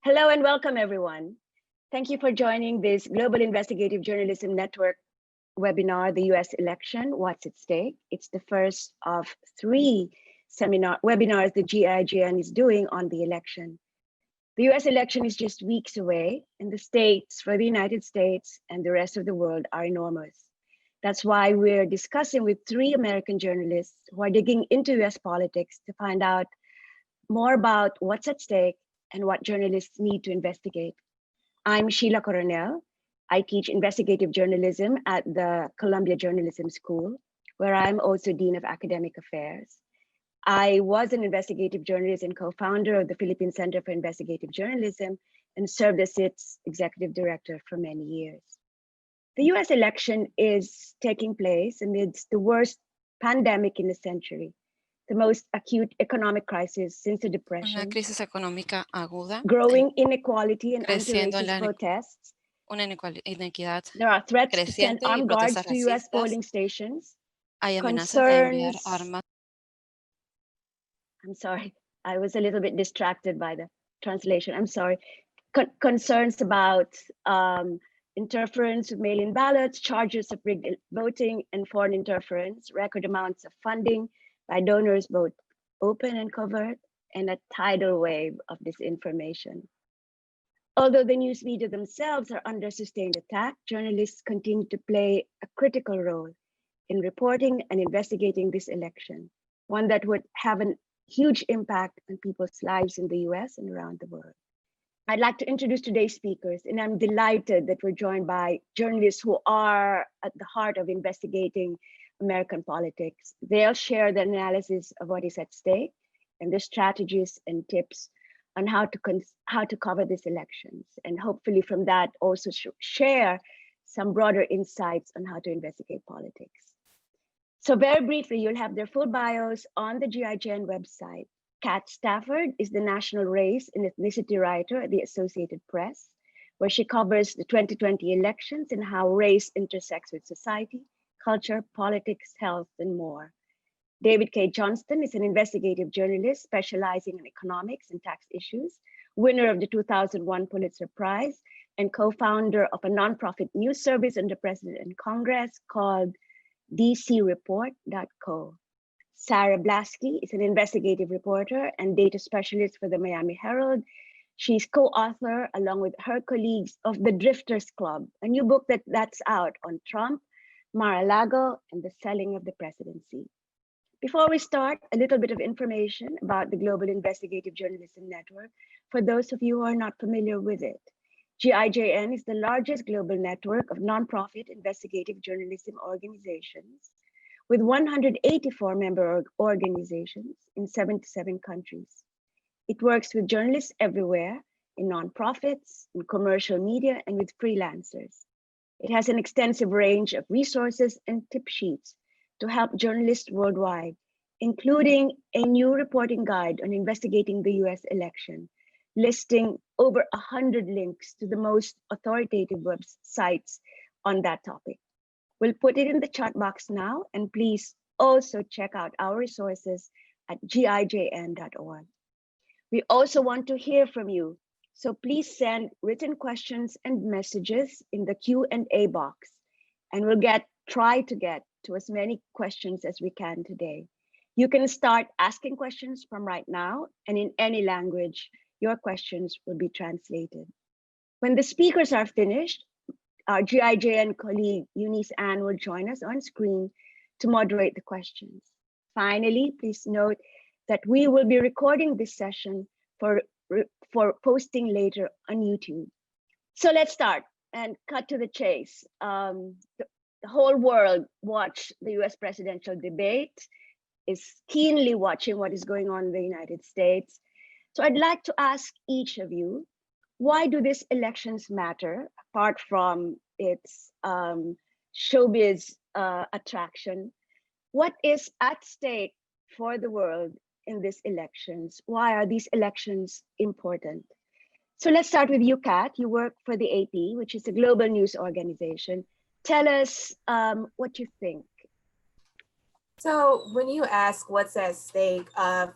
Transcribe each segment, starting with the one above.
Hello and welcome, everyone. Thank you for joining this Global Investigative Journalism Network webinar, The US Election, What's at Stake? It's the first of three webinars the GIJN is doing on the election. The US election is just weeks away, and the stakes for the United States and the rest of the world are enormous. That's why we're discussing with three American journalists who are digging into US politics to find out more about what's at stake and what journalists need to investigate. I'm Sheila Coronel. I teach investigative journalism at the Columbia Journalism School, where I'm also Dean of Academic Affairs. I was an investigative journalist and co-founder of the Philippine Center for Investigative Journalism and served as its executive director for many years. The US election is taking place amidst the worst pandemic in a century, the most acute economic crisis since the Depression, una crisis económica aguda, growing inequality and creciendo en anti-racist la protests. una inequidad There are threats to send creciente y armed guards protestas to US racistas. polling stations. Hay amenazas de enviar Concerns. armas. I'm sorry, I was a little bit distracted by the translation. I'm sorry. Concerns about interference with mail-in ballots, charges of rigged voting and foreign interference, record amounts of funding by donors, both open and covert, and a tidal wave of disinformation. Although the news media themselves are under sustained attack, journalists continue to play a critical role in reporting and investigating this election, one that would have a huge impact on people's lives in the US and around the world. I'd like to introduce today's speakers, and I'm delighted that we're joined by journalists who are at the heart of investigating American politics. They'll share the analysis of what is at stake and the strategies and tips on how to cover these elections, and hopefully from that also share some broader insights on how to investigate politics. So very briefly, you'll have their full bios on the GIJN website. Kat Stafford is the national race and ethnicity writer at the Associated Press, where she covers the 2020 elections and how race intersects with society, culture, politics, health, and more. David K. Johnston is an investigative journalist specializing in economics and tax issues, winner of the 2001 Pulitzer Prize, and co-founder of a nonprofit news service under President and Congress called DCReport.co. Sarah Blasky is an investigative reporter and data specialist for the Miami Herald. She's co-author, along with her colleagues, of The Drifters Club, a new book that's out on Trump, Mar-a-Lago, and the selling of the presidency. Before we start, a little bit of information about the Global Investigative Journalism Network for those of you who are not familiar with it. GIJN is the largest global network of nonprofit investigative journalism organizations with 184 member organizations in 77 countries. It works with journalists everywhere, in nonprofits, in commercial media, and with freelancers. It has an extensive range of resources and tip sheets to help journalists worldwide, including a new reporting guide on investigating the US election, listing over 100 links to the most authoritative websites on that topic. We'll put it in the chat box now, and please also check out our resources at GIJN.org. We also want to hear from you, so please send written questions and messages in the Q&A box, and we'll try to get to as many questions as we can today. You can start asking questions from right now, and in any language, your questions will be translated. When the speakers are finished, our GIJN colleague Eunice Ann will join us on screen to moderate the questions. Finally, please note that we will be recording this session for posting later on YouTube. So let's start and cut to the chase. The whole world watched the US presidential debate, is keenly watching what is going on in the United States. So I'd like to ask each of you, why do these elections matter, apart from its showbiz attraction? What is at stake for the world in these elections? Why are these elections important? So let's start with you, Kat. You work for the AP, which is a global news organization. Tell us what you think. So when you ask what's at stake,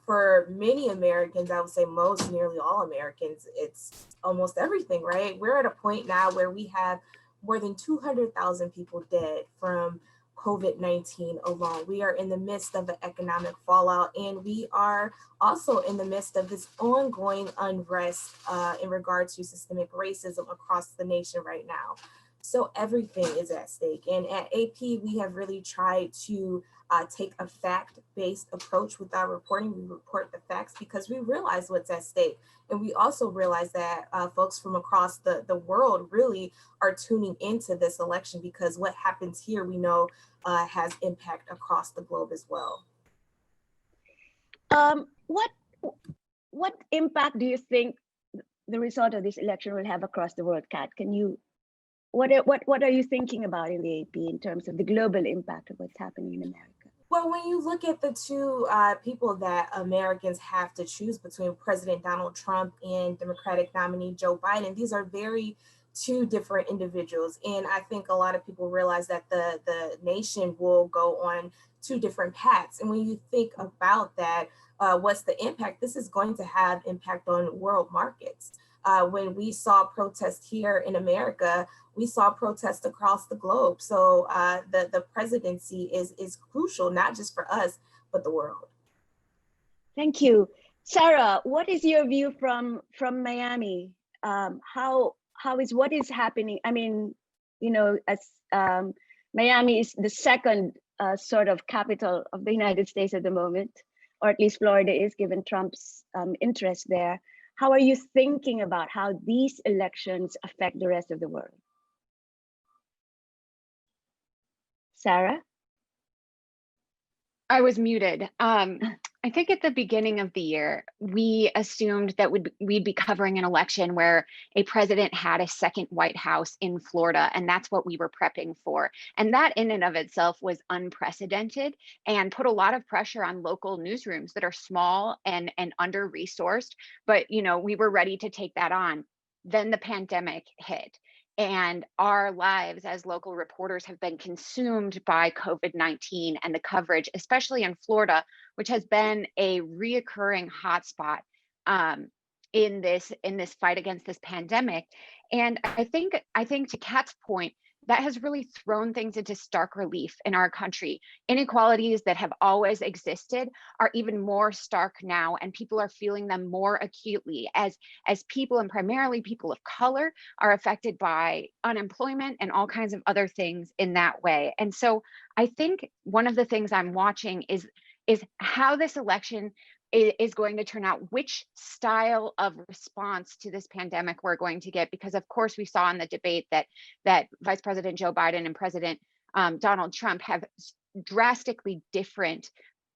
for many Americans, I would say most, nearly all Americans, it's almost everything, right? We're at a point now where we have more than 200,000 people dead from COVID-19 alone. We are in the midst of an economic fallout, and we are also in the midst of this ongoing unrest in regards to systemic racism across the nation right now. So everything is at stake. And at AP, we have really tried to take a fact-based approach with our reporting. We report the facts because we realize what's at stake. And we also realize that folks from across the world really are tuning into this election because what happens here, we know has impact across the globe as well. What impact do you think the result of this election will have across the world, Kat? What are you thinking about in the AP in terms of the global impact of what's happening in America? Well, when you look at the two people that Americans have to choose between, President Donald Trump and Democratic nominee Joe Biden, these are two different individuals. And I think a lot of people realize that the nation will go on two different paths. And when you think about that, what's the impact? This is going to have impact on world markets. When we saw protests here in America, we saw protests across the globe. So the presidency is crucial, not just for us, but the world. Thank you. Sarah, what is your view from Miami? What is happening? I mean, you know, as Miami is the second sort of capital of the United States at the moment, or at least Florida is, given Trump's interest there. How are you thinking about how these elections affect the rest of the world? Sarah? I was muted. I think at the beginning of the year, we assumed that we'd be covering an election where a president had a second White House in Florida, and that's what we were prepping for. And that in and of itself was unprecedented and put a lot of pressure on local newsrooms that are small and under-resourced. But, you know, we were ready to take that on. Then the pandemic hit. And our lives as local reporters have been consumed by COVID-19 and the coverage, especially in Florida, which has been a reoccurring hotspot in this fight against this pandemic. And I think to Kat's point, that has really thrown things into stark relief in our country. Inequalities that have always existed are even more stark now, and people are feeling them more acutely as people, and primarily people of color, are affected by unemployment and all kinds of other things in that way. And so I think one of the things I'm watching is how this election is going to turn out, which style of response to this pandemic we're going to get, because of course we saw in the debate that Vice President Joe Biden and President Donald Trump have drastically different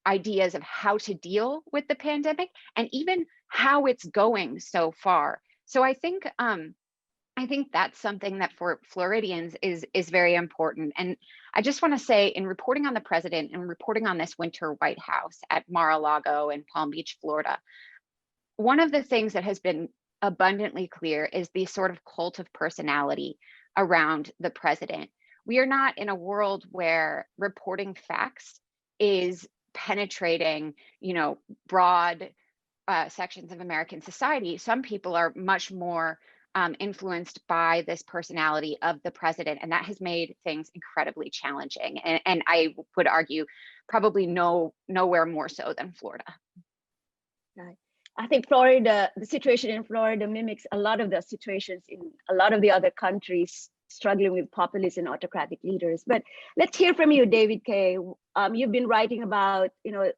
ideas of how to deal with the pandemic and even how it's going so far. So I think that's something that for Floridians is very important. And I just want to say, in reporting on the president and reporting on this winter White House at Mar-a-Lago and Palm Beach, Florida, one of the things that has been abundantly clear is the sort of cult of personality around the president. We are not in a world where reporting facts is penetrating, you know, broad sections of American society. Some people are much more influenced by this personality of the president, and that has made things incredibly challenging. And I would argue probably nowhere more so than Florida. Right. I think Florida, the situation in Florida mimics a lot of the situations in a lot of the other countries struggling with populist and autocratic leaders. But let's hear from you, David K. You've been writing about, you know,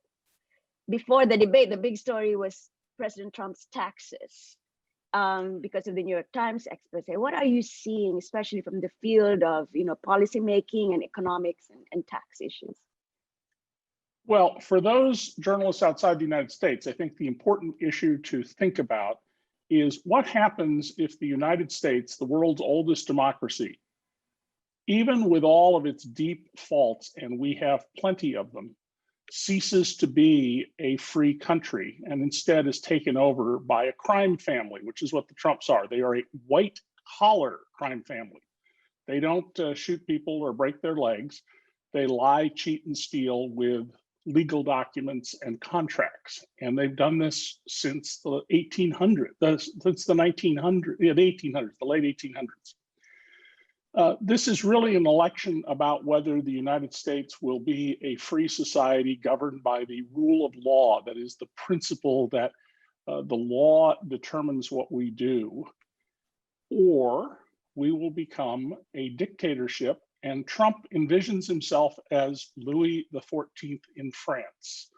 before the debate, the big story was President Trump's taxes. Because of the New York Times expose. What are you seeing, especially from the field of, you know, policy making and economics and tax issues? Well, for those journalists outside the United States, I think the important issue to think about is what happens if the United States, the world's oldest democracy, even with all of its deep faults, and we have plenty of them, ceases to be a free country and instead is taken over by a crime family, which is what the Trumps are. They are a white collar crime family. They don't shoot people or break their legs. They lie, cheat, and steal with legal documents and contracts. And they've done this since the 1800s, since the 1900s, the 1800s, the late 1800s. This is really an election about whether the United States will be a free society governed by the rule of law. That is the principle that the law determines what we do, or we will become a dictatorship. And Trump envisions himself as Louis XIV in France.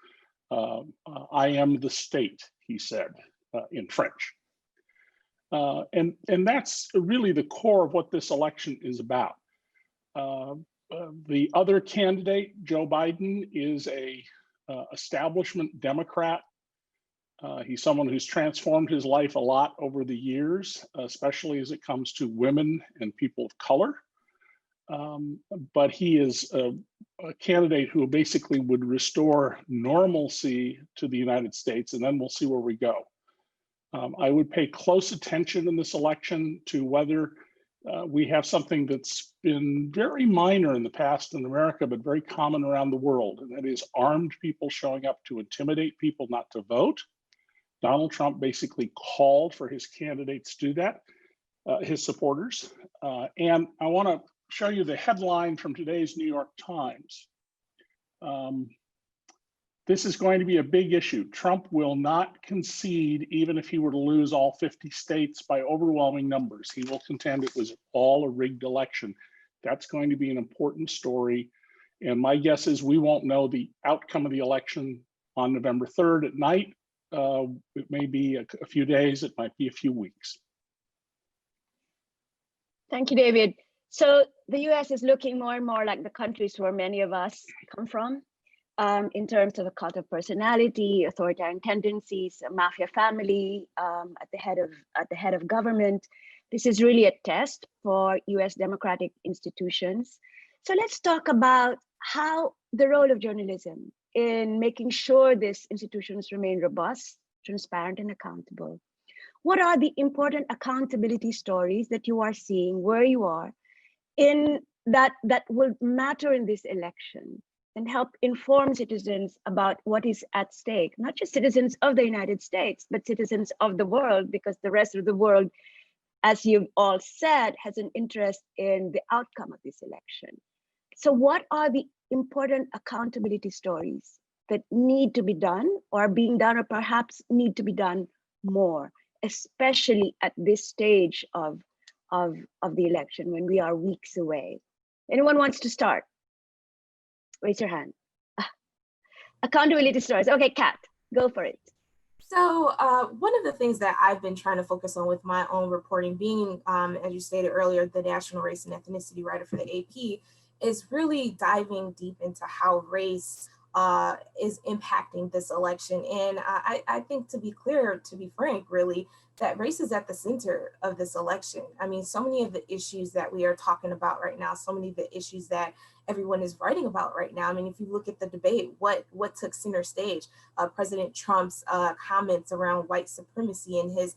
I am the state, he said in French. And that's really the core of what this election is about. The other candidate, Joe Biden, is a establishment Democrat. He's someone who's transformed his life a lot over the years, especially as it comes to women and people of color. But he is a candidate who basically would restore normalcy to the United States, and then we'll see where we go. I would pay close attention in this election to whether we have something that's been very minor in the past in America, but very common around the world, and that is armed people showing up to intimidate people not to vote. Donald Trump basically called for his candidates to do that, his supporters. And I want to show you the headline from today's New York Times. This is going to be a big issue. Trump will not concede even if he were to lose all 50 states by overwhelming numbers. He will contend it was all a rigged election. That's going to be an important story. And my guess is we won't know the outcome of the election on November 3rd at night. It may be a few days, it might be a few weeks. Thank you, David. So the US is looking more and more like the countries where many of us come from, in terms of a cult of personality, authoritarian tendencies, a mafia family at the head of government. This is really a test for US democratic institutions. So let's talk about how the role of journalism in making sure these institutions remain robust, transparent, and accountable. What are the important accountability stories that you are seeing where you are in that will matter in this election and help inform citizens about what is at stake, not just citizens of the United States, but citizens of the world, because the rest of the world, as you've all said, has an interest in the outcome of this election. So what are the important accountability stories that need to be done or are being done or perhaps need to be done more, especially at this stage of the election when we are weeks away? Anyone wants to start? Raise your hand. Accountability stories. Okay, Kat, go for it. So one of the things that I've been trying to focus on with my own reporting, being, as you stated earlier, the national race and ethnicity writer for the AP, is really diving deep into how race is impacting this election. And I think, to be clear, to be frank, really, that race is at the center of this election. I mean, so many of the issues that we are talking about right now, so many of the issues that everyone is writing about right now. I mean, if you look at the debate, what took center stage? President Trump's comments around white supremacy and his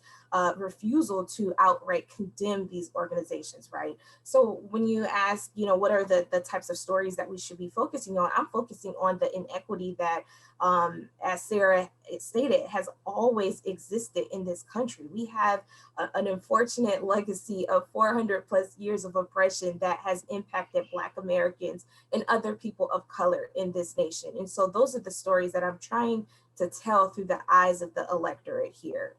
refusal to outright condemn these organizations, right? So when you ask, what are the types of stories that we should be focusing on, I'm focusing on the inequity that, as Sarah stated, has always existed in this country. We have an unfortunate legacy of 400 plus years of oppression that has impacted Black Americans and other people of color in this nation. And so those are the stories that I'm trying to tell through the eyes of the electorate here.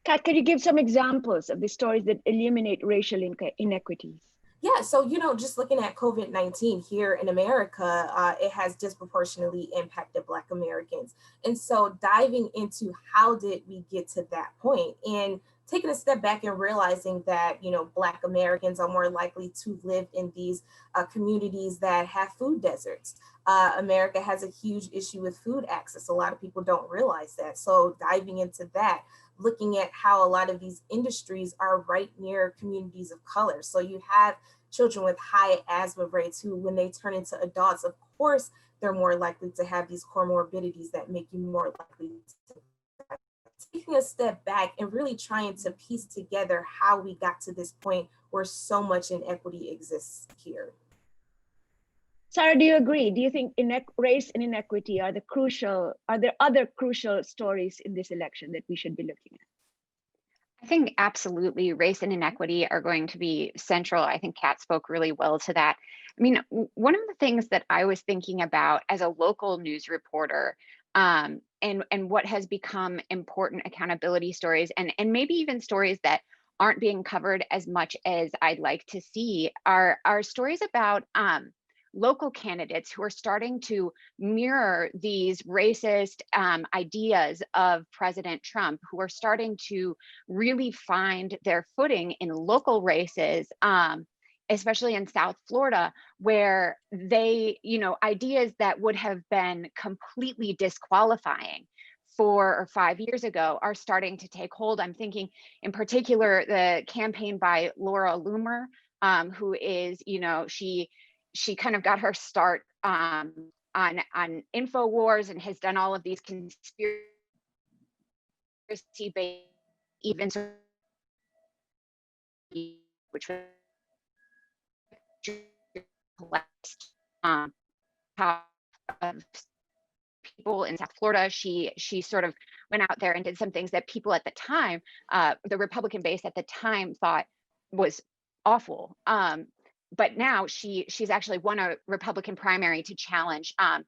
Kat, can you give some examples of the stories that eliminate racial inequities? Yeah, so, just looking at COVID-19 here in America, it has disproportionately impacted Black Americans. And so diving into how did we get to that point, and taking a step back and realizing that, Black Americans are more likely to live in these communities that have food deserts. America has a huge issue with food access. A lot of people don't realize that. So diving into that, looking at how a lot of these industries are right near communities of color. So you have children with high asthma rates who, when they turn into adults, of course, they're more likely to have these comorbidities that make you more likely to die. Taking a step back and really trying to piece together how we got to this point where so much inequity exists here. Sarah, do you agree? Do you think race and inequity are there other crucial stories in this election that we should be looking at? I think absolutely race and inequity are going to be central. I think Kat spoke really well to that. I mean, one of the things that I was thinking about as a local news reporter, and what has become important accountability stories, and maybe even stories that aren't being covered as much as I'd like to see, are stories about local candidates who are starting to mirror these racist ideas of President Trump, who are starting to really find their footing in local races, especially in South Florida, where they, ideas that would have been completely disqualifying 4 or 5 years ago are starting to take hold. I'm thinking in particular the campaign by Laura Loomer, who is, she kind of got her start on InfoWars and has done all of these conspiracy-based events, which was of people in South Florida. She sort of went out there and did some things that people at the time, the Republican base at the time, thought was awful. But now she's actually won a Republican primary to challenge a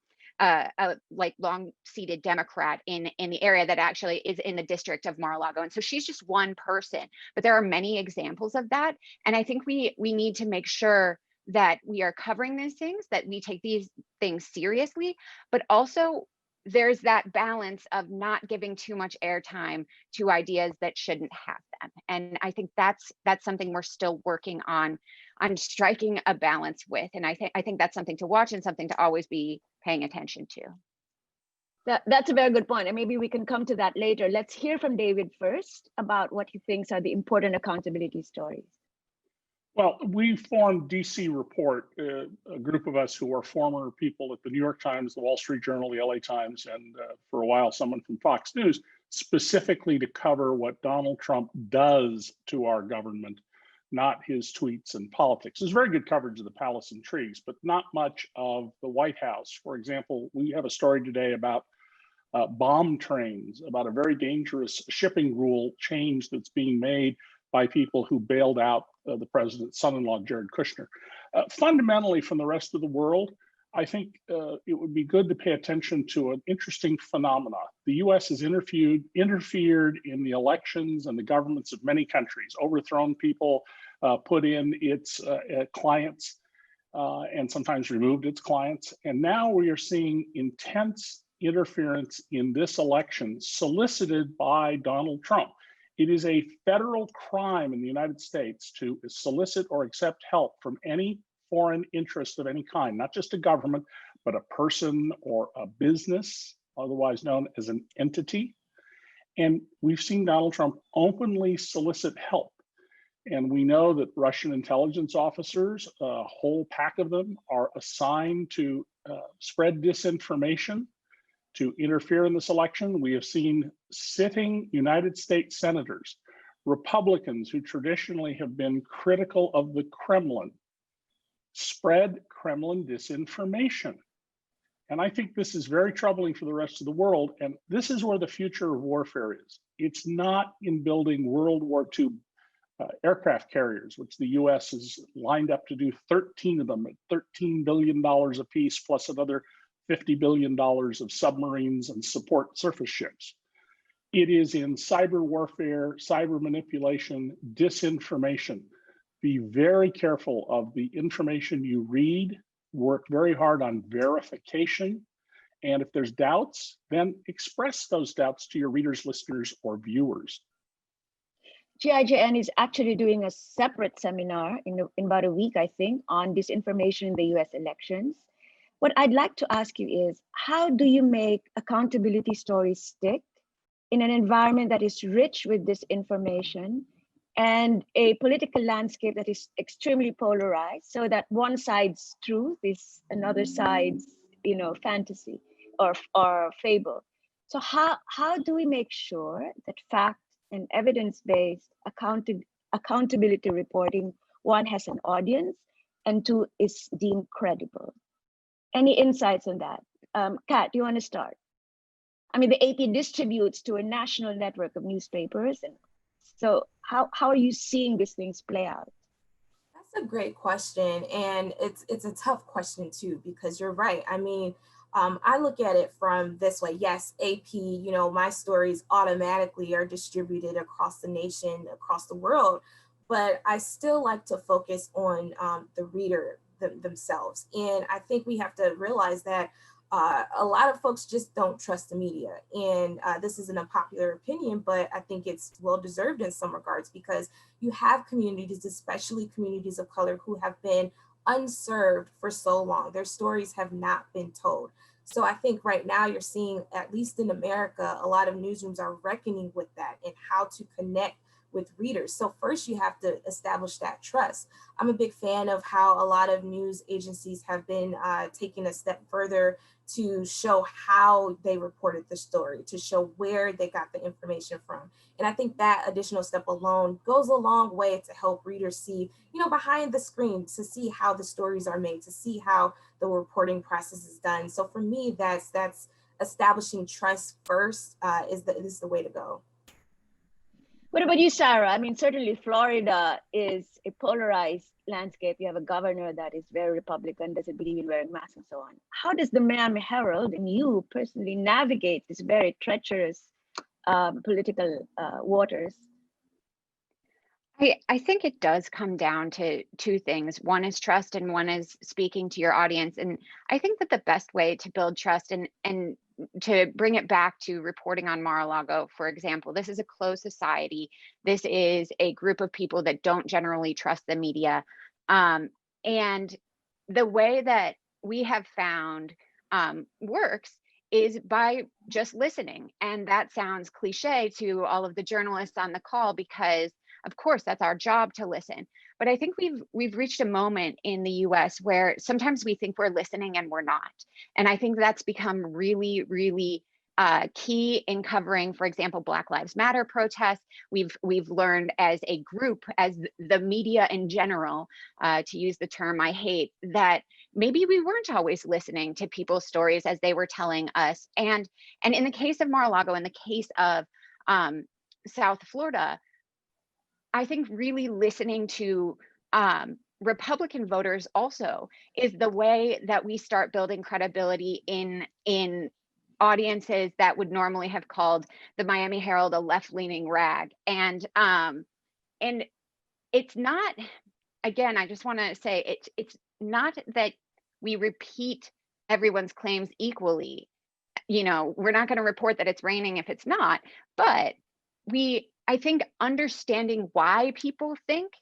like long-seated Democrat in the area that actually is in the district of Mar-a-Lago. And so she's just one person, but there are many examples of that. And I think we need to make sure that we are covering these things, that we take these things seriously, but also there's that balance of not giving too much airtime to ideas that shouldn't have them. And I think that's something we're still working on striking a balance with. And I think that's something to watch and something to always be paying attention to. That's a very good point. And maybe we can come to that later. Let's hear from David first about what he thinks are the important accountability stories. Well, we formed DC Report, a group of us who are former people at the New York Times, the Wall Street Journal, the LA Times, and for a while, someone from Fox News, specifically to cover what Donald Trump does to our government, not his tweets and politics. There's very good coverage of the palace intrigues, but not much of the White House. For example, we have a story today about bomb trains, about a very dangerous shipping rule change that's being made by people who bailed out the president's son-in-law, Jared Kushner. Fundamentally, from the rest of the world, I think it would be good to pay attention to an interesting phenomena. The US has interfered in the elections and the governments of many countries, overthrown people, put in its clients, and sometimes removed its clients. And now we are seeing intense interference in this election solicited by Donald Trump. It is a federal crime in the United States to solicit or accept help from any foreign interest of any kind, not just a government, but a person or a business, otherwise known as an entity. And we've seen Donald Trump openly solicit help. And we know that Russian intelligence officers, a whole pack of them, are assigned to spread disinformation, to interfere in this election. We have seen sitting United States senators, Republicans who traditionally have been critical of the Kremlin, spread Kremlin disinformation. And I think this is very troubling for the rest of the world. And this is where the future of warfare is. It's not in building World War II aircraft carriers, which the US is lined up to do 13 of them at $13 billion apiece, plus another $50 billion of submarines and support surface ships. It is in cyber warfare, cyber manipulation, disinformation. Be very careful of the information you read, work very hard on verification. And if there's doubts, then express those doubts to your readers, listeners, or viewers. GIJN is actually doing a separate seminar in about a week, I think, on disinformation in the US elections. What I'd like to ask you is, how do you make accountability stories stick in an environment that is rich with disinformation and a political landscape that is extremely polarized, so that one side's truth is another side's, fantasy or fable? So how do we make sure that fact and evidence-based accountability reporting, one, has an audience, and two, is deemed credible? Any insights on that? Kat, do you want to start? I mean, the AP distributes to a national network of newspapers. And so how are you seeing these things play out? That's a great question. And it's a tough question too, because you're right. I mean, I look at it from this way. Yes, AP, you know, my stories automatically are distributed across the nation, across the world, but I still like to focus on the reader themselves. And I think we have to realize that a lot of folks just don't trust the media. And this isn't a popular opinion, but I think it's well deserved in some regards, because you have communities, especially communities of color, who have been unserved for so long. Their stories have not been told. So I think right now you're seeing, at least in America, a lot of newsrooms are reckoning with that and how to connect with readers. So first you have to establish that trust. I'm a big fan of how a lot of news agencies have been taking a step further to show how they reported the story, to show where they got the information from. And I think that additional step alone goes a long way to help readers see, you know, behind the screen, to see how the stories are made, to see how the reporting process is done. So for me, that's establishing trust first is the way to go. What about you, Sarah? I mean, certainly Florida is a polarized landscape. You have a governor that is very Republican, doesn't believe in wearing masks and so on. How does the Miami Herald and you personally navigate this very treacherous political waters? I think it does come down to two things. One is trust and one is speaking to your audience. And I think that the best way to build trust and to bring it back to reporting on Mar-a-Lago, for example, this is a closed society. This is a group of people that don't generally trust the media. And the way that we have found works is by just listening. And that sounds cliche to all of the journalists on the call, because of course, that's our job to listen. But I think we've reached a moment in the US where sometimes we think we're listening and we're not. And I think that's become really, really key in covering, for example, Black Lives Matter protests. We've learned as a group, as the media in general, to use the term I hate, that maybe we weren't always listening to people's stories as they were telling us. And in the case of Mar-a-Lago, in the case of South Florida, I think really listening to Republican voters also is the way that we start building credibility in audiences that would normally have called the Miami Herald a left-leaning rag. And it's not, again, I just want to say it's not that we repeat everyone's claims equally. You know, we're not going to report that it's raining if it's not, but I think understanding why people think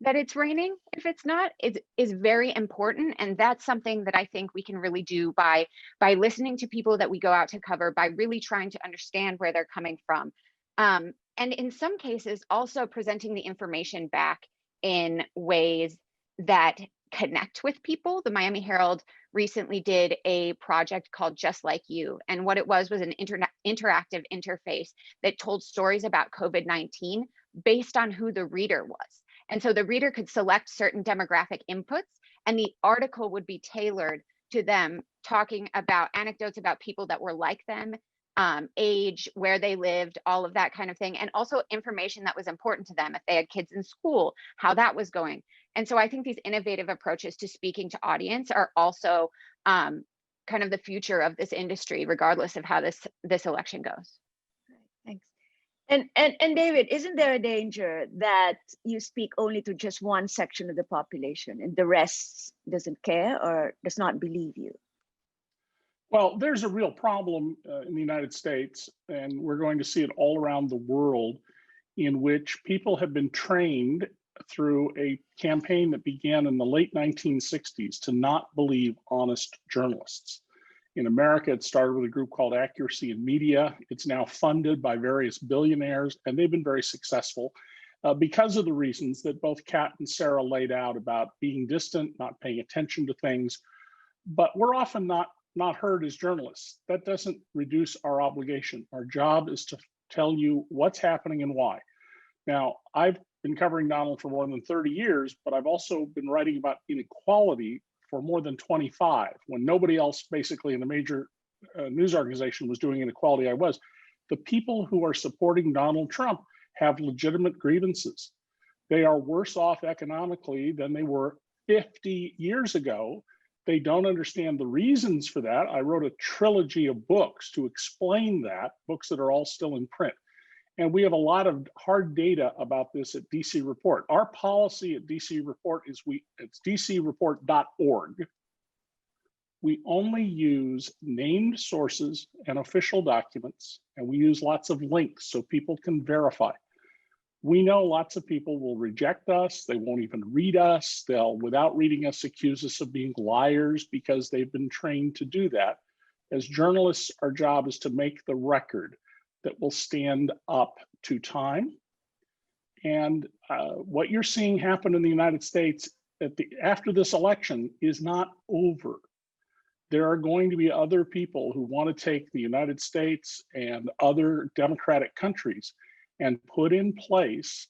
that it's raining if it's not is very important. And that's something that I think we can really do by listening to people that we go out to cover, by really trying to understand where they're coming from. And in some cases, also presenting the information back in ways that connect with people. The Miami Herald recently did a project called Just Like You. And what it was an interactive interface that told stories about COVID-19 based on who the reader was. And so the reader could select certain demographic inputs, and the article would be tailored to them, talking about anecdotes about people that were like them, age, where they lived, all of that kind of thing. And also information that was important to them, if they had kids in school, how that was going. And so I think these innovative approaches to speaking to audience are also kind of the future of this industry, regardless of how this election goes. Thanks. And David, isn't there a danger that you speak only to just one section of the population and the rest doesn't care or does not believe you? Well, there's a real problem in the United States, and we're going to see it all around the world, in which people have been trained through a campaign that began in the late 1960s to not believe honest journalists. In America, it started with a group called Accuracy in Media. It's now funded by various billionaires, and they've been very successful because of the reasons that both Kat and Sarah laid out about being distant, not paying attention to things. But we're often not heard as journalists. That doesn't reduce our obligation. Our job is to tell you what's happening and why. Now, I've been covering Donald for more than 30 years, but I've also been writing about inequality for more than 25, when nobody else basically in the major news organization was doing inequality, I was. The people who are supporting Donald Trump have legitimate grievances. They are worse off economically than they were 50 years ago. They don't understand the reasons for that. I wrote a trilogy of books to explain that, books that are all still in print. And we have a lot of hard data about this at DC Report. Our policy at DC Report is it's dcreport.org. We only use named sources and official documents, and we use lots of links so people can verify. We know lots of people will reject us. They won't even read us. They'll, without reading us, accuse us of being liars because they've been trained to do that. As journalists, our job is to make the record that will stand up to time. And what you're seeing happen in the United States after this election is not over. There are going to be other people who want to take the United States and other democratic countries and put in place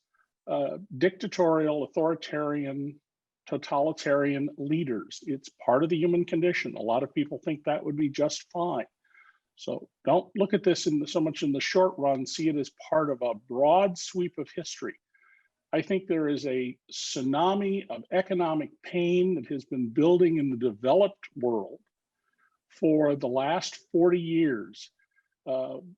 dictatorial, authoritarian, totalitarian leaders. It's part of the human condition. A lot of people think that would be just fine. So don't look at this so much in the short run, see it as part of a broad sweep of history. I think there is a tsunami of economic pain that has been building in the developed world for the last 40 years,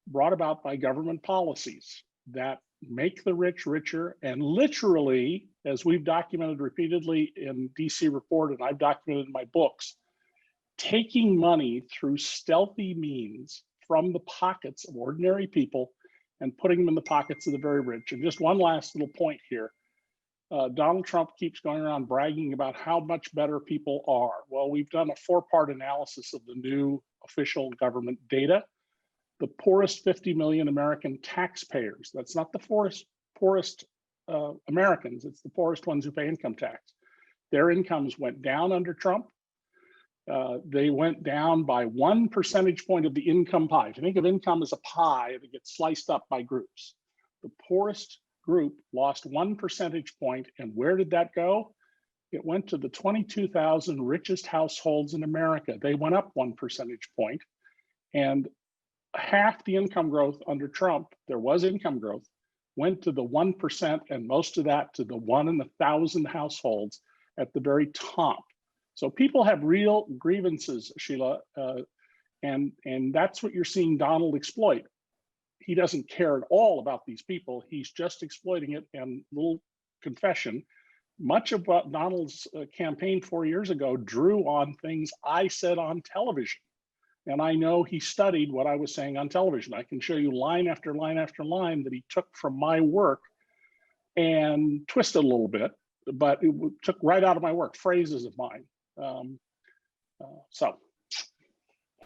brought about by government policies that make the rich richer, and literally, as we've documented repeatedly in DC Report and I've documented in my books, taking money through stealthy means from the pockets of ordinary people and putting them in the pockets of the very rich. And just one last little point here. Donald Trump keeps going around bragging about how much better people are. Well, we've done a 4-part analysis of the new official government data. The poorest 50 million American taxpayers, that's not the poorest Americans, it's the poorest ones who pay income tax. Their incomes went down under Trump. They went down by 1 percentage point of the income pie. If you think of income as a pie that gets sliced up by groups, the poorest group lost 1 percentage point. And where did that go? It went to the 22,000 richest households in America. They went up 1 percentage point. And half the income growth under Trump, there was income growth, went to the 1%, and most of that to the 1 in 1,000 households at the very top. So people have real grievances, Sheila, and that's what you're seeing Donald exploit. He doesn't care at all about these people. He's just exploiting it. And little confession, much of what Donald's campaign 4 years ago drew on things I said on television. And I know he studied what I was saying on television. I can show you line after line after line that he took from my work and twisted a little bit, but it took right out of my work, phrases of mine.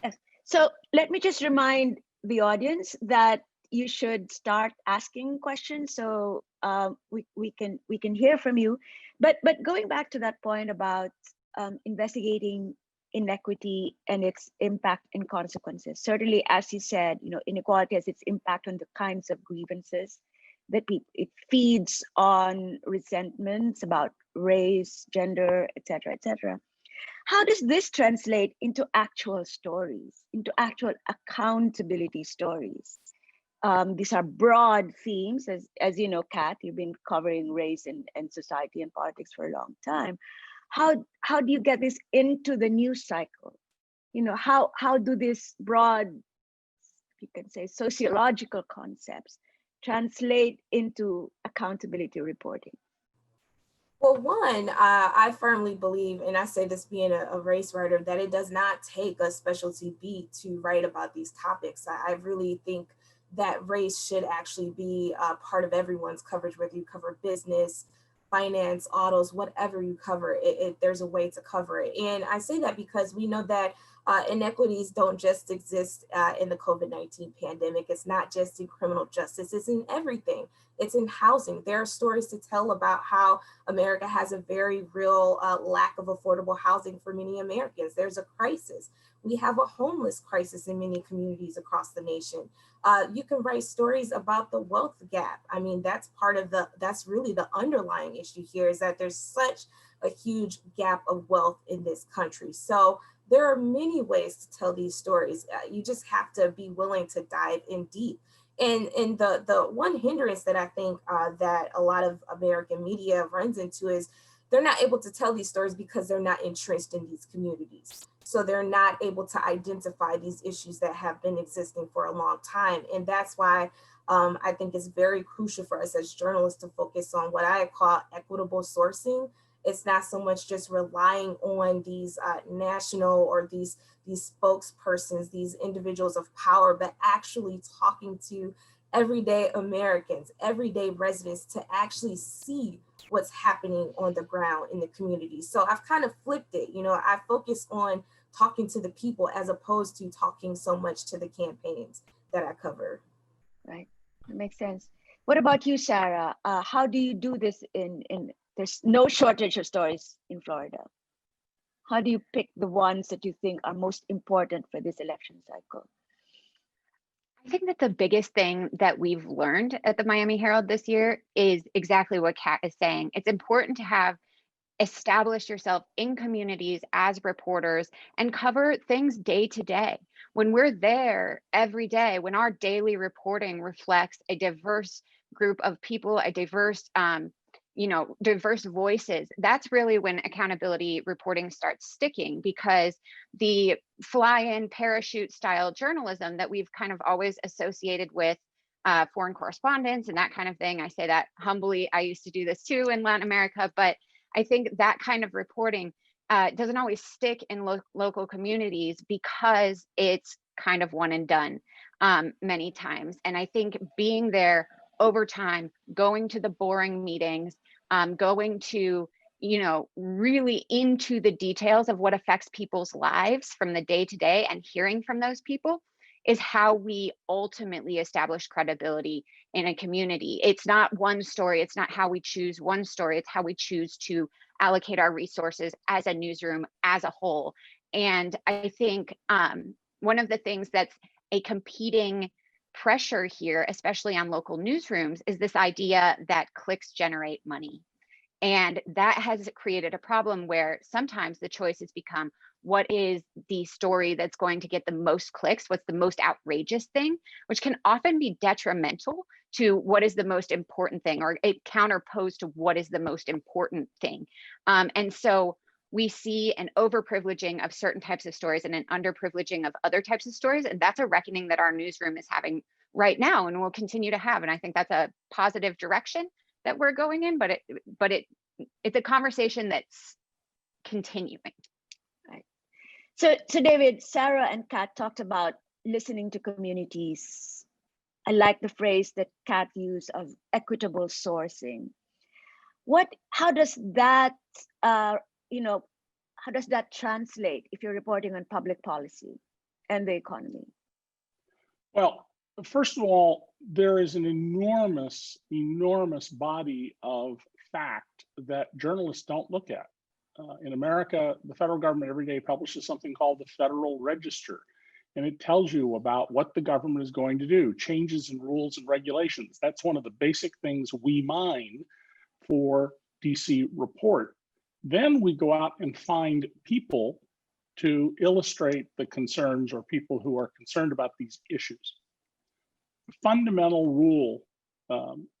Yes. So let me just remind the audience that you should start asking questions so we can hear from you. But going back to that point about investigating inequity and its impact and consequences. Certainly, as you said, inequality has its impact on the kinds of grievances that it feeds on resentments about race, gender, et cetera. How does this translate into actual stories, into actual accountability stories? These are broad themes, as you know, Kat, you've been covering race and society and politics for a long time. How do you get this into the news cycle? How do these broad, you can say, sociological concepts translate into accountability reporting? Well, one, I firmly believe, and I say this being a race writer, that it does not take a specialty beat to write about these topics. I really think that race should actually be part of everyone's coverage, whether you cover business, finance, autos, whatever you cover, there's a way to cover it. And I say that because we know that inequities don't just exist in the COVID-19 pandemic. It's not just in criminal justice, it's in everything. It's in housing. There are stories to tell about how America has a very real lack of affordable housing for many Americans. There's a crisis. We have a homeless crisis in many communities across the nation. You can write stories about the wealth gap. I mean, that's really the underlying issue here, is that there's such a huge gap of wealth in this country. So there are many ways to tell these stories. You just have to be willing to dive in deep. And the one hindrance that I think that a lot of American media runs into is they're not able to tell these stories because they're not entrenched in these communities. So they're not able to identify these issues that have been existing for a long time. And that's why I think it's very crucial for us as journalists to focus on what I call equitable sourcing. It's not so much just relying on these national or these spokespersons, these individuals of power, but actually talking to everyday Americans, everyday residents to actually see what's happening on the ground in the community. So I've kind of flipped it. You know, I focus on talking to the people as opposed to talking so much to the campaigns that I cover. Right, that makes sense. What about you, Sarah? How do you do this there's no shortage of stories in Florida. How do you pick the ones that you think are most important for this election cycle? I think that the biggest thing that we've learned at the Miami Herald this year is exactly what Kat is saying. It's important to have established yourself in communities as reporters and cover things day to day. When we're there every day, when our daily reporting reflects a diverse group of people, a diverse diverse voices, that's really when accountability reporting starts sticking, because the fly-in parachute style journalism that we've kind of always associated with foreign correspondence and that kind of thing. I say that humbly. I used to do this too in Latin America, but I think that kind of reporting doesn't always stick in local communities because it's kind of one and done many times. And I think being there over time, going to the boring meetings, going to, really into the details of what affects people's lives from the day to day and hearing from those people is how we ultimately establish credibility in a community. It's not one story. It's not how we choose one story. It's how we choose to allocate our resources as a newsroom as a whole. And I think one of the things that's a competing pressure here, especially on local newsrooms, is this idea that clicks generate money. And that has created a problem where sometimes the choices become, what is the story that's going to get the most clicks? What's the most outrageous thing? Which can often be detrimental to what is the most important thing, or it counterposed to what is the most important thing. And so we see an overprivileging of certain types of stories and an underprivileging of other types of stories. And that's a reckoning that our newsroom is having right now and will continue to have. And I think that's a positive direction that we're going in, but it's a conversation that's continuing. Right. So David, Sarah and Kat talked about listening to communities. I like the phrase that Kat used of equitable sourcing. How does that translate if you're reporting on public policy and the economy? Well, first of all, there is an enormous body of fact that journalists don't look at. In America, the federal government every day publishes something called the Federal Register, and it tells you about what the government is going to do, changes in rules and regulations. That's one of the basic things we mine for DC Report. Then we go out and find people to illustrate the concerns, or people who are concerned about these issues. Fundamental rule,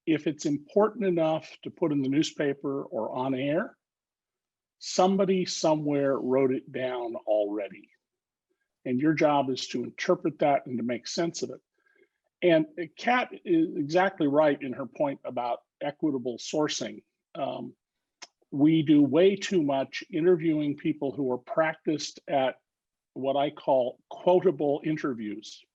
if it's important enough to put in the newspaper or on air, somebody somewhere wrote it down already. And your job is to interpret that and to make sense of it. And Kat is exactly right in her point about equitable sourcing. We do way too much interviewing people who are practiced at what I call quotable interviews.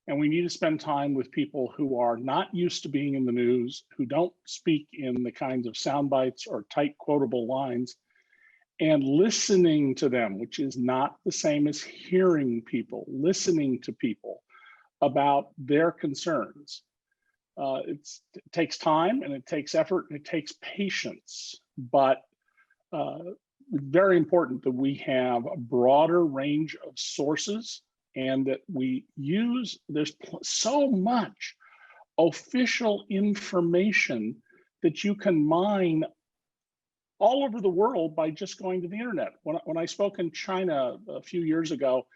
And we need to spend time with people who are not used to being in the news, who don't speak in the kinds of sound bites or tight quotable lines, and listening to them, which is not the same as hearing people, listening to people about their concerns. It takes time and it takes effort and it takes patience, but very important that we have a broader range of sources and that there's so much official information that you can mine all over the world by just going to the internet. When I spoke in China a few years ago,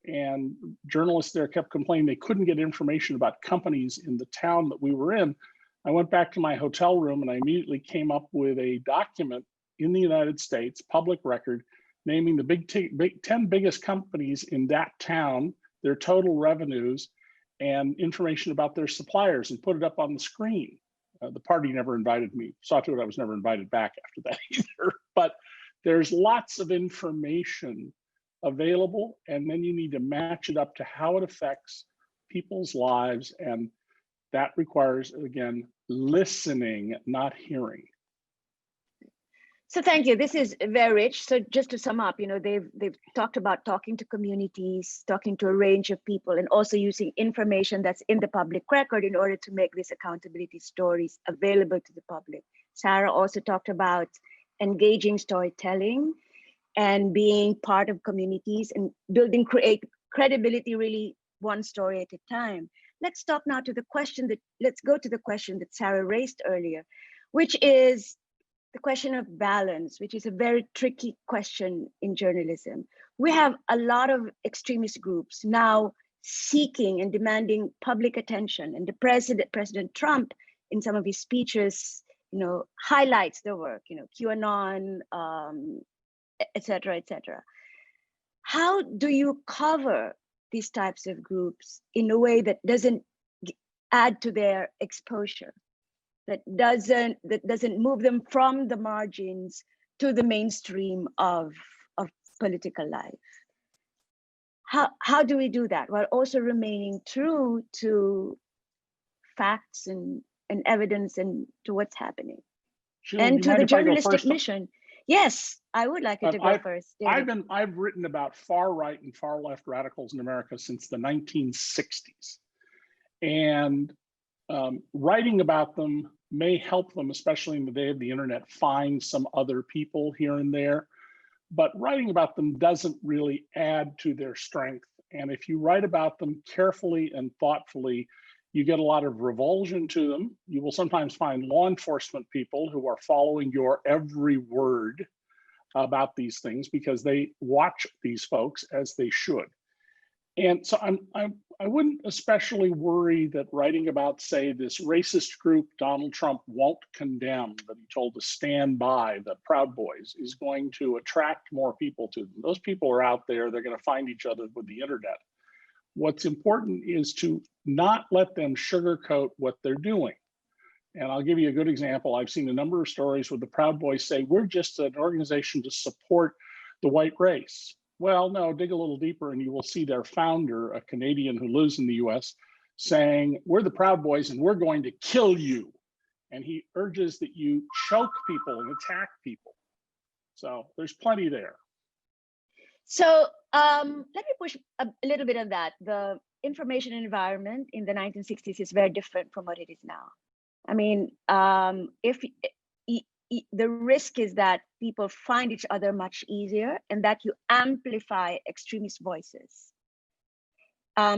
and journalists there kept complaining they couldn't get information about companies in the town that we were in, I went back to my hotel room and I immediately came up with a document in the United States, public record, naming the big 10 biggest companies in that town, their total revenues, and information about their suppliers, and put it up on the screen. The party never invited me. Saw to it I was never invited back after that either. But there's lots of information available, and then you need to match it up to how it affects people's lives, and that requires, again, listening, not hearing. So thank you. This is very rich. So just to sum up, they've talked about talking to communities, talking to a range of people, and also using information that's in the public record in order to make these accountability stories available to the public. Sarah also talked about engaging storytelling and being part of communities and building credibility, really one story at a time. Let's talk now to let's go to the question that Sarah raised earlier, which is the question of balance, which is a very tricky question in journalism. We have a lot of extremist groups now seeking and demanding public attention, and the President Trump, in some of his speeches, highlights their work, QAnon, et cetera, et cetera. How do you cover these types of groups in a way that doesn't add to their exposure, that doesn't move them from the margins to the mainstream of political life? How do we do that while also remaining true to facts and evidence and to what's happening, Sheila, and to the journalistic first? Mission? Yes, I would like you to go first. David. I've written about far right and far left radicals in America since the 1960s, and writing about them may help them, especially in the day of the internet, find some other people here and there. But writing about them doesn't really add to their strength. And if you write about them carefully and thoughtfully, you get a lot of revulsion to them. You will sometimes find law enforcement people who are following your every word about these things because they watch these folks as they should. And so I wouldn't especially worry that writing about, say, this racist group Donald Trump won't condemn, that he told to stand by, the Proud Boys, is going to attract more people to them. Those people are out there. They're going to find each other with the internet. What's important is to not let them sugarcoat what they're doing. And I'll give you a good example. I've seen a number of stories where the Proud Boys say, we're just an organization to support the white race. Well, no, dig a little deeper and you will see their founder, a Canadian who lives in the US, saying, we're the Proud Boys and we're going to kill you. And he urges that you choke people and attack people. So there's plenty there. So let me push a little bit on that. The information environment in the 1960s is very different from what it is now. I mean, the risk is that people find each other much easier and that you amplify extremist voices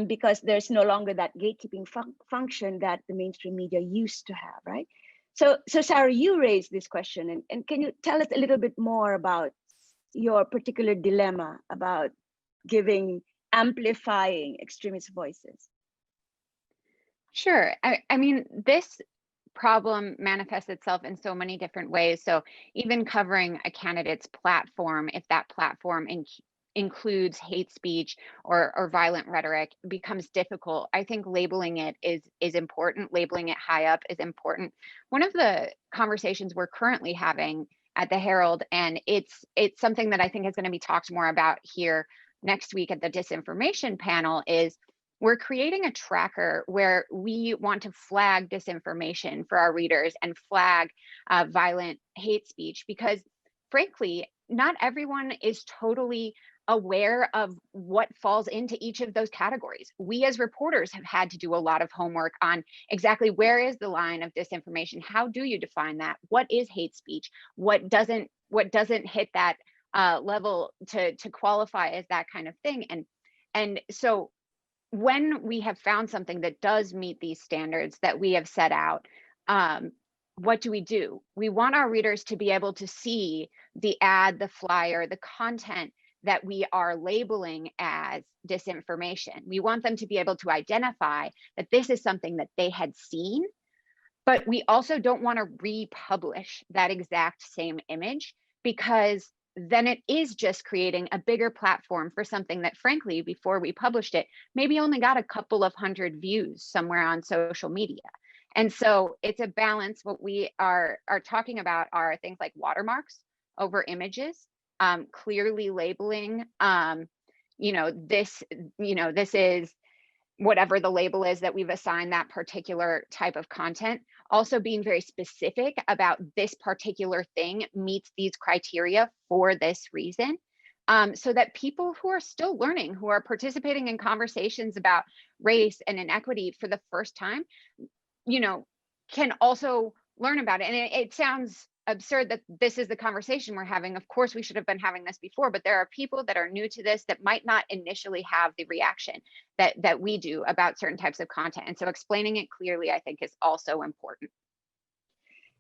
because there's no longer that gatekeeping function that the mainstream media used to have, right? So Sarah, you raised this question, and can you tell us a little bit more about your particular dilemma about amplifying extremist voices? Sure. I mean, this problem manifests itself in so many different ways. So even covering a candidate's platform, if that platform includes hate speech or violent rhetoric, becomes difficult. I think labeling it is important. Labeling it high up is important. One of the conversations we're currently having at the Herald, and it's something that I think is going to be talked more about here next week at the Disinformation panel, is we're creating a tracker where we want to flag disinformation for our readers and flag violent hate speech, because frankly, not everyone is totally aware of what falls into each of those categories. We as reporters have had to do a lot of homework on exactly where is the line of disinformation? How do you define that? What is hate speech? What doesn't hit that level to qualify as that kind of thing? And And so when we have found something that does meet these standards that we have set out, what do? We want our readers to be able to see the ad, the flyer, the content that we are labeling as disinformation. We want them to be able to identify that this is something that they had seen, but we also don't want to republish that exact same image, because then it is just creating a bigger platform for something that, frankly, before we published it, maybe only got a couple of hundred views somewhere on social media. And so it's a balance. What we are talking about are things like watermarks over images, clearly labeling, this is whatever the label is that we've assigned that particular type of content. Also being very specific about this particular thing meets these criteria for this reason, so that people who are still learning, who are participating in conversations about race and inequity for the first time, can also learn about it. And it sounds absurd that this is the conversation we're having. Of course, we should have been having this before, but there are people that are new to this that might not initially have the reaction that we do about certain types of content. And so explaining it clearly, I think, is also important.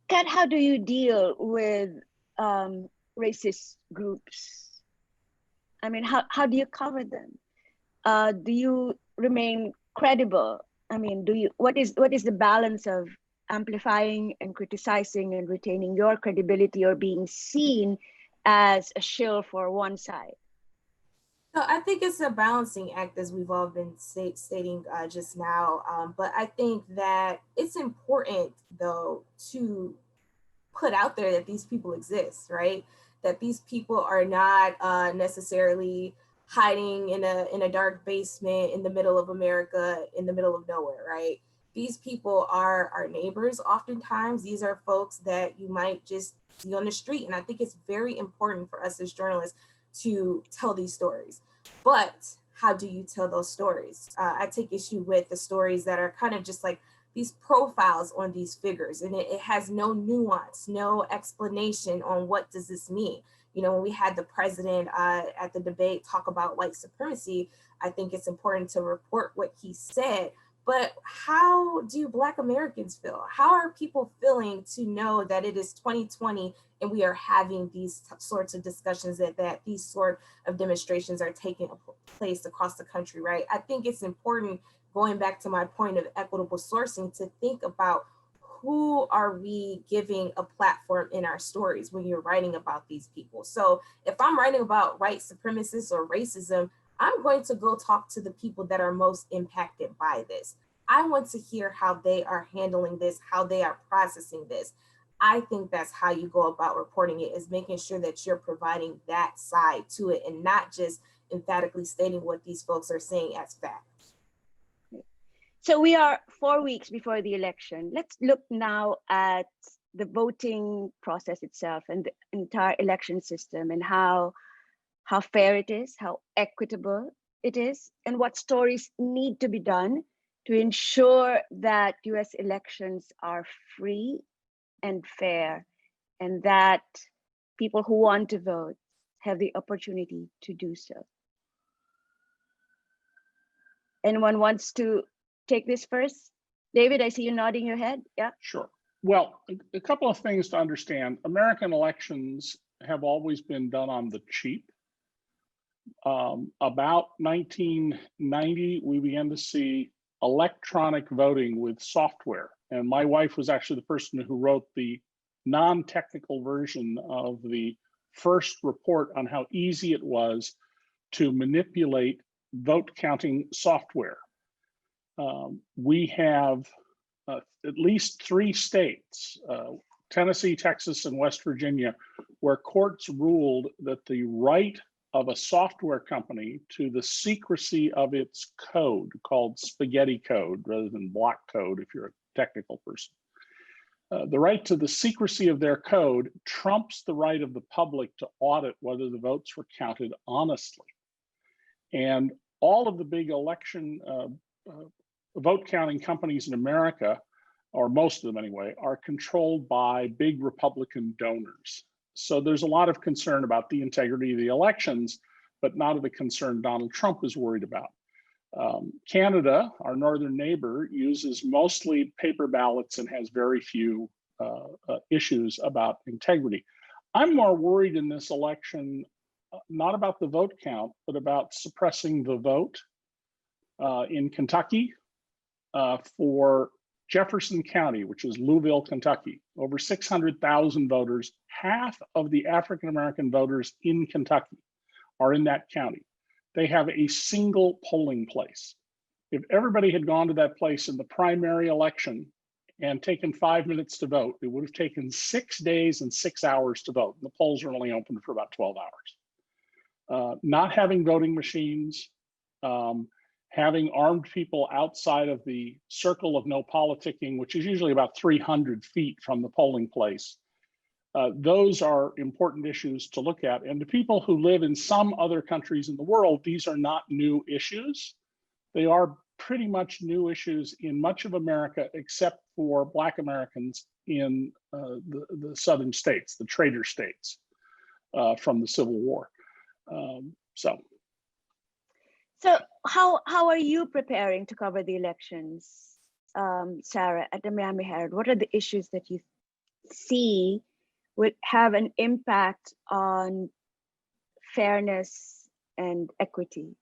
Kat, how do you deal with racist groups? I mean, how do you cover them? Do you remain credible? I mean, what is the balance of amplifying and criticizing and retaining your credibility, or being seen as a shill for one side? So I think it's a balancing act, as we've all been stating just now. But I think that it's important, though, to put out there that these people exist, right? That these people are not necessarily hiding in a dark basement in the middle of America, in the middle of nowhere, right? These people are our neighbors. Oftentimes, these are folks that you might just see on the street. And I think it's very important for us as journalists to tell these stories. But how do you tell those stories? I take issue with the stories that are kind of just like these profiles on these figures, and it has no nuance, no explanation on what does this mean. When we had the president at the debate talk about white supremacy, I think it's important to report what he said. But how do Black Americans feel? How are people feeling to know that it is 2020 and we are having these sorts of discussions, that these sort of demonstrations are taking place across the country, right? I think it's important, going back to my point of equitable sourcing, to think about who are we giving a platform in our stories when you're writing about these people. So if I'm writing about white supremacists or racism, I'm going to go talk to the people that are most impacted by this. I want to hear how they are handling this, how they are processing this. I think that's how you go about reporting it, is making sure that you're providing that side to it and not just emphatically stating what these folks are saying as fact. So we are 4 weeks before the election. Let's look now at the voting process itself and the entire election system, and how fair it is, how equitable it is, and what stories need to be done to ensure that US elections are free and fair, and that people who want to vote have the opportunity to do so. Anyone wants to take this first? David, I see you nodding your head. Yeah. Sure. Well, a couple of things to understand. American elections have always been done on the cheap. About 1990, we began to see electronic voting with software. And my wife was actually the person who wrote the non-technical version of the first report on how easy it was to manipulate vote counting software. We have at least 3 states, Tennessee, Texas, and West Virginia, where courts ruled that the right of a software company to the secrecy of its code, called spaghetti code rather than block code if you're a technical person, the right to the secrecy of their code trumps the right of the public to audit whether the votes were counted honestly. And all of the big election vote counting companies in America, or most of them anyway, are controlled by big Republican donors. So there's a lot of concern about the integrity of the elections, but not of the concern Donald Trump is worried about. Canada, our northern neighbor, uses mostly paper ballots and has very few issues about integrity. I'm more worried in this election, not about the vote count, but about suppressing the vote in Kentucky for Jefferson County, which is Louisville, Kentucky. Over 600,000 voters, half of the African-American voters in Kentucky are in that county. They have a single polling place. If everybody had gone to that place in the primary election and taken 5 minutes to vote, it would have taken 6 days and 6 hours to vote. The polls are only open for about 12 hours. Not having voting machines, having armed people outside of the circle of no politicking, which is usually about 300 feet from the polling place. Those are important issues to look at. And to people who live in some other countries in the world, these are not new issues. They are pretty much new issues in much of America, except for Black Americans in the southern states, the traitor states from the Civil War. So how are you preparing to cover the elections, Sarah, at the Miami Herald? What are the issues that you see would have an impact on fairness and equity?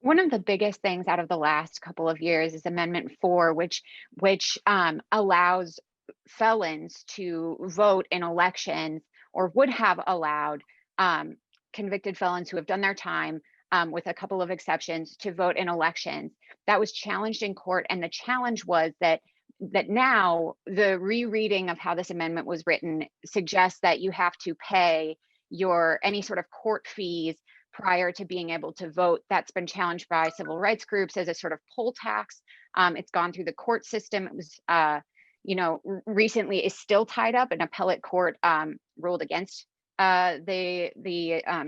One of the biggest things out of the last couple of years is Amendment 4, which allows felons to vote in elections, or would have allowed convicted felons who have done their time, with a couple of exceptions, to vote in elections. That was challenged in court, and the challenge was that now the rereading of how this amendment was written suggests that you have to pay any sort of court fees prior to being able to vote. That's been challenged by civil rights groups as a sort of poll tax. It's gone through the court system. It was, recently is still tied up. An appellate court ruled against the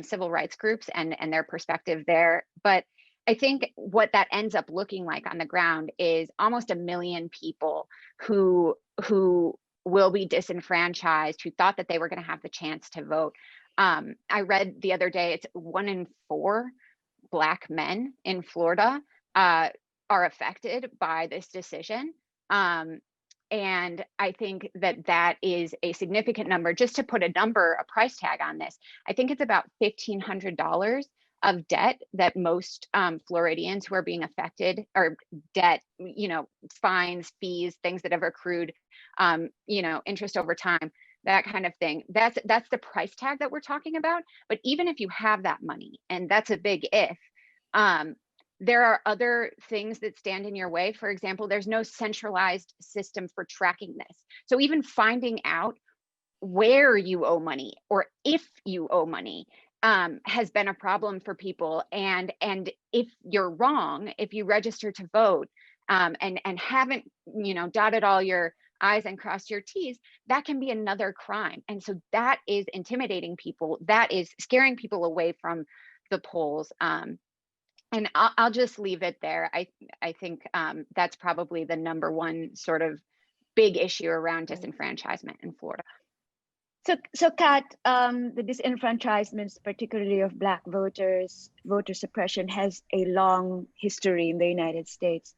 civil rights groups and their perspective there. But I think what that ends up looking like on the ground is almost 1 million people who will be disenfranchised, who thought that they were going to have the chance to vote. I read the other day, it's 1 in 4 Black men in Florida are affected by this decision. And I think that is a significant number. Just to put a price tag on this, I think it's about $1,500 of debt that most Floridians who are being affected, or debt, fines, fees, things that have accrued, interest over time, that kind of thing. That's the price tag that we're talking about. But even if you have that money, and that's a big if, there are other things that stand in your way. For example, there's no centralized system for tracking this. So even finding out where you owe money, or if you owe money, has been a problem for people. And if you're wrong, if you register to vote and haven't dotted all your I's and crossed your T's, that can be another crime. And so that is intimidating people. That is scaring people away from the polls. And I'll just leave it there. I think that's probably the number one sort of big issue around disenfranchisement in Florida. So Kat, the disenfranchisement, particularly of Black voters, voter suppression, has a long history in the United States.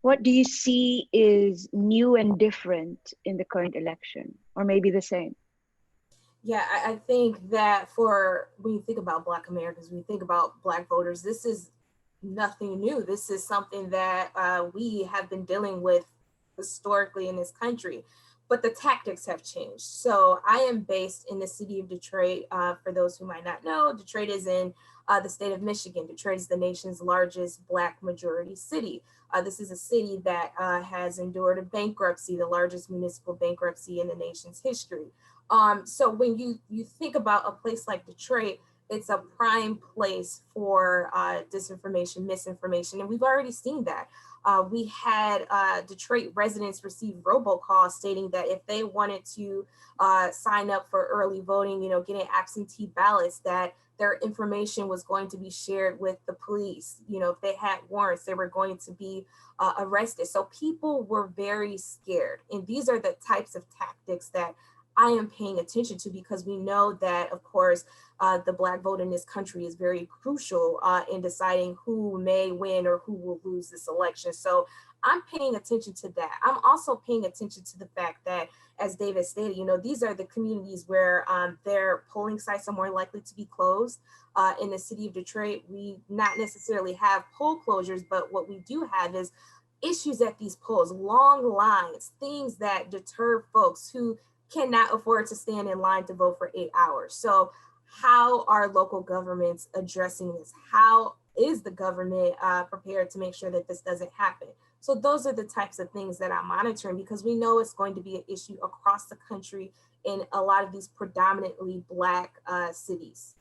What do you see is new and different in the current election, or maybe the same? Yeah, I think that when you think about Black Americans, when you think about Black voters, this is nothing new. This is something that we have been dealing with historically in this country, but the tactics have changed. So I am based in the city of Detroit. For those who might not know, Detroit is in the state of Michigan. Detroit is the nation's largest Black majority city. This is a city that has endured a bankruptcy, the largest municipal bankruptcy in the nation's history. So when you think about a place like Detroit, it's a prime place for disinformation, misinformation, and we've already seen that. We had Detroit residents receive robocalls stating that if they wanted to sign up for early voting, getting absentee ballots, that their information was going to be shared with the police. If they had warrants, they were going to be arrested. So people were very scared. And these are the types of tactics that I am paying attention to, because we know that, of course, the Black vote in this country is very crucial in deciding who may win or who will lose this election. So I'm paying attention to that. I'm also paying attention to the fact that, as David stated, these are the communities where their polling sites are more likely to be closed. In the city of Detroit, we not necessarily have poll closures, but what we do have is issues at these polls, long lines, things that deter folks who cannot afford to stand in line to vote for 8 hours. So how are local governments addressing this? How is the government prepared to make sure that this doesn't happen? So those are the types of things that I'm monitoring, because we know it's going to be an issue across the country in a lot of these predominantly Black cities.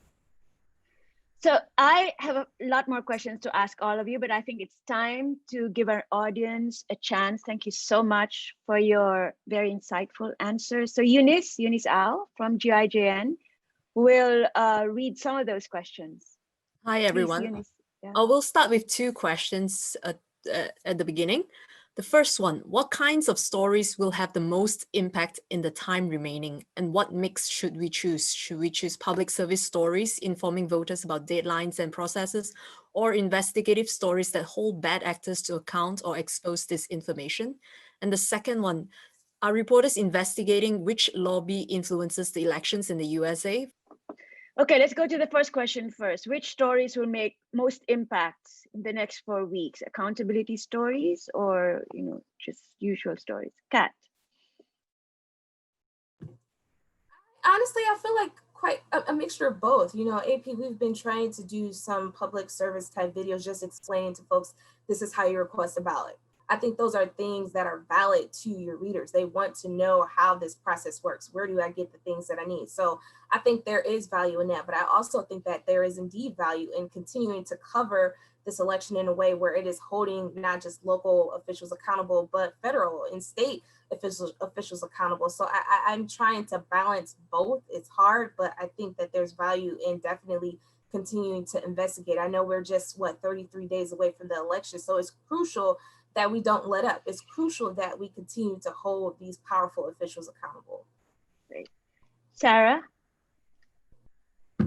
So I have a lot more questions to ask all of you, but I think it's time to give our audience a chance. Thank you so much for your very insightful answers. So Eunice Al from GIJN will read some of those questions. Hi, everyone. Please, Eunice. Yeah. I will start with two questions at the beginning. The first one, what kinds of stories will have the most impact in the time remaining, and what mix should we choose? Should we choose public service stories informing voters about deadlines and processes, or investigative stories that hold bad actors to account or expose disinformation? And the second one, are reporters investigating which lobby influences the elections in the USA? Okay, let's go to the first question first. Which stories will make most impacts in the next 4 weeks? Accountability stories or, just usual stories? Kat. Honestly, I feel like quite a mixture of both. AP, we've been trying to do some public service type videos, just explaining to folks, this is how you request a ballot. I think those are things that are valid to your readers. They want to know how this process works. Where do I get the things that I need? So I think there is value in that, but I also think that there is indeed value in continuing to cover this election in a way where it is holding not just local officials accountable, but federal and state officials accountable. So I'm trying to balance both. It's hard, but I think that there's value in definitely continuing to investigate. I know we're just 33 days away from the election, so it's crucial that we don't let up. It's crucial that we continue to hold these powerful officials accountable. Great. Sarah?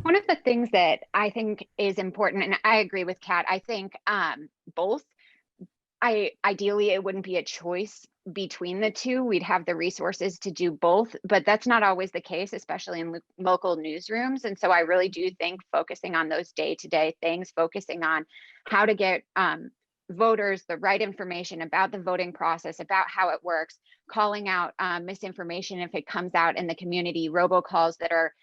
One of the things that I think is important, and I agree with Kat, I think both. Ideally, it wouldn't be a choice between the two. We'd have the resources to do both, but that's not always the case, especially in local newsrooms. And so I really do think focusing on those day-to-day things, focusing on how to get voters the right information about the voting process, about how it works, calling out misinformation if it comes out in the community, robocalls that are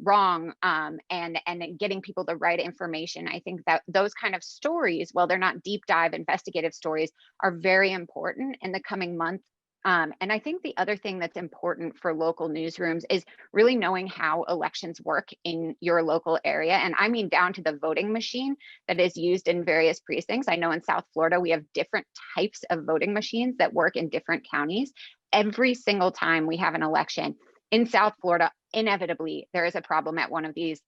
wrong, and getting people the right information. I think that those kind of stories, while they're not deep dive investigative stories, are very important in the coming month. And I think the other thing that's important for local newsrooms is really knowing how elections work in your local area. And I mean down to the voting machine that is used in various precincts. I know in South Florida, we have different types of voting machines that work in different counties. Every single time we have an election in South Florida, inevitably, there is a problem at one of these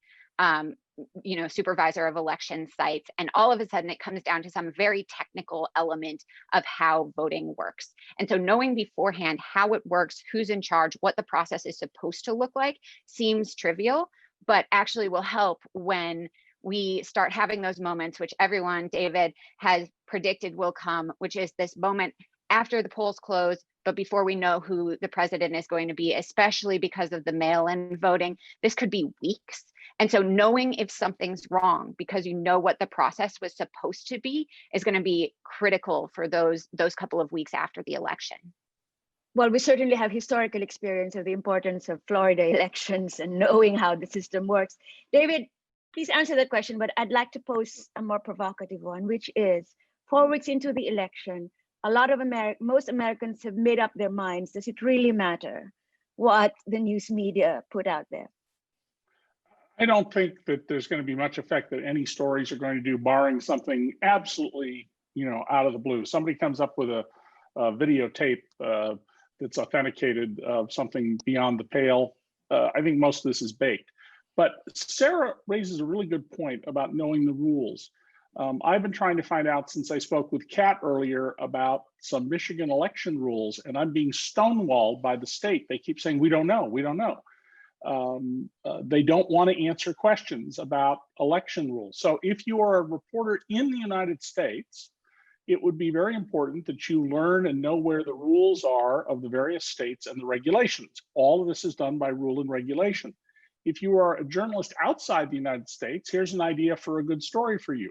supervisor of election sites. And all of a sudden it comes down to some very technical element of how voting works. And so knowing beforehand how it works, who's in charge, what the process is supposed to look like seems trivial, but actually will help when we start having those moments, which everyone, David, has predicted will come, which is this moment after the polls close, but before we know who the president is going to be, especially because of the mail-in voting. This could be weeks. And so knowing if something's wrong, because you know what the process was supposed to be, is going to be critical for those couple of weeks after the election. Well, we certainly have historical experience of the importance of Florida elections and knowing how the system works. David, please answer that question, but I'd like to pose a more provocative one, which is 4 weeks into the election, a lot of most Americans have made up their minds. Does it really matter what the news media put out there? I don't think that there's going to be much effect that any stories are going to do, barring something absolutely, out of the blue. Somebody comes up with a videotape that's authenticated of something beyond the pale. I think most of this is baked. But Sarah raises a really good point about knowing the rules. I've been trying to find out since I spoke with Kat earlier about some Michigan election rules, and I'm being stonewalled by the state. They keep saying, we don't know, we don't know. They don't want to answer questions about election rules. So if you are a reporter in the United States, it would be very important that you learn and know where the rules are of the various states and the regulations. All of this is done by rule and regulation. If you are a journalist outside the United States, here's an idea for a good story for you.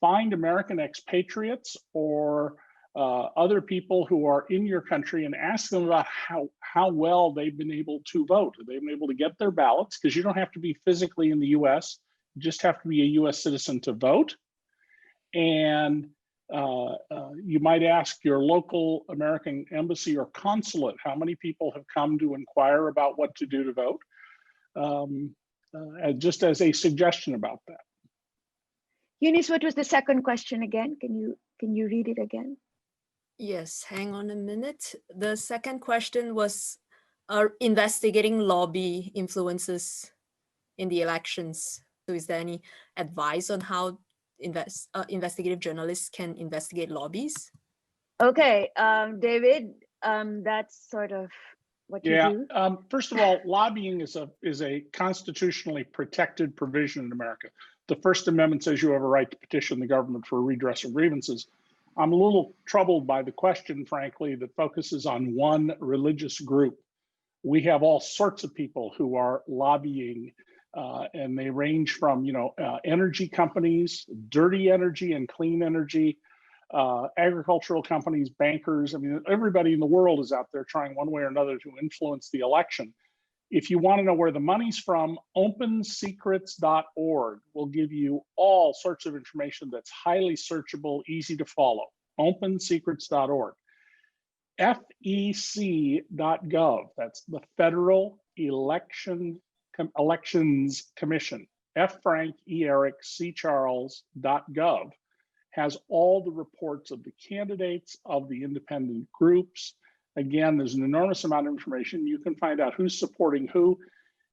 Find American expatriates or other people who are in your country and ask them about how well they've been able to vote. They've been able to get their ballots, because you don't have to be physically in the US, you just have to be a US citizen to vote. And you might ask your local American embassy or consulate how many people have come to inquire about what to do to vote, just as a suggestion about that. Eunice, what was the second question again? Can you read it again? Yes, hang on a minute. The second question was investigating lobby influences in the elections. So is there any advice on how investigative journalists can investigate lobbies? Okay, David, that's sort of what you do. First of all, lobbying is a constitutionally protected provision in America. The First Amendment says you have a right to petition the government for redress of grievances. I'm a little troubled by the question, frankly, that focuses on one religious group. We have all sorts of people who are lobbying, and they range from, energy companies, dirty energy and clean energy, agricultural companies, bankers. I mean, everybody in the world is out there trying one way or another to influence the election. If you want to know where the money's from, opensecrets.org will give you all sorts of information that's highly searchable, easy to follow. opensecrets.org. FEC.gov, that's the Federal Elections Commission. F. Frank, E. Eric, C. Charles.gov has all the reports of the candidates, of the independent groups. Again, there's an enormous amount of information. You can find out who's supporting who.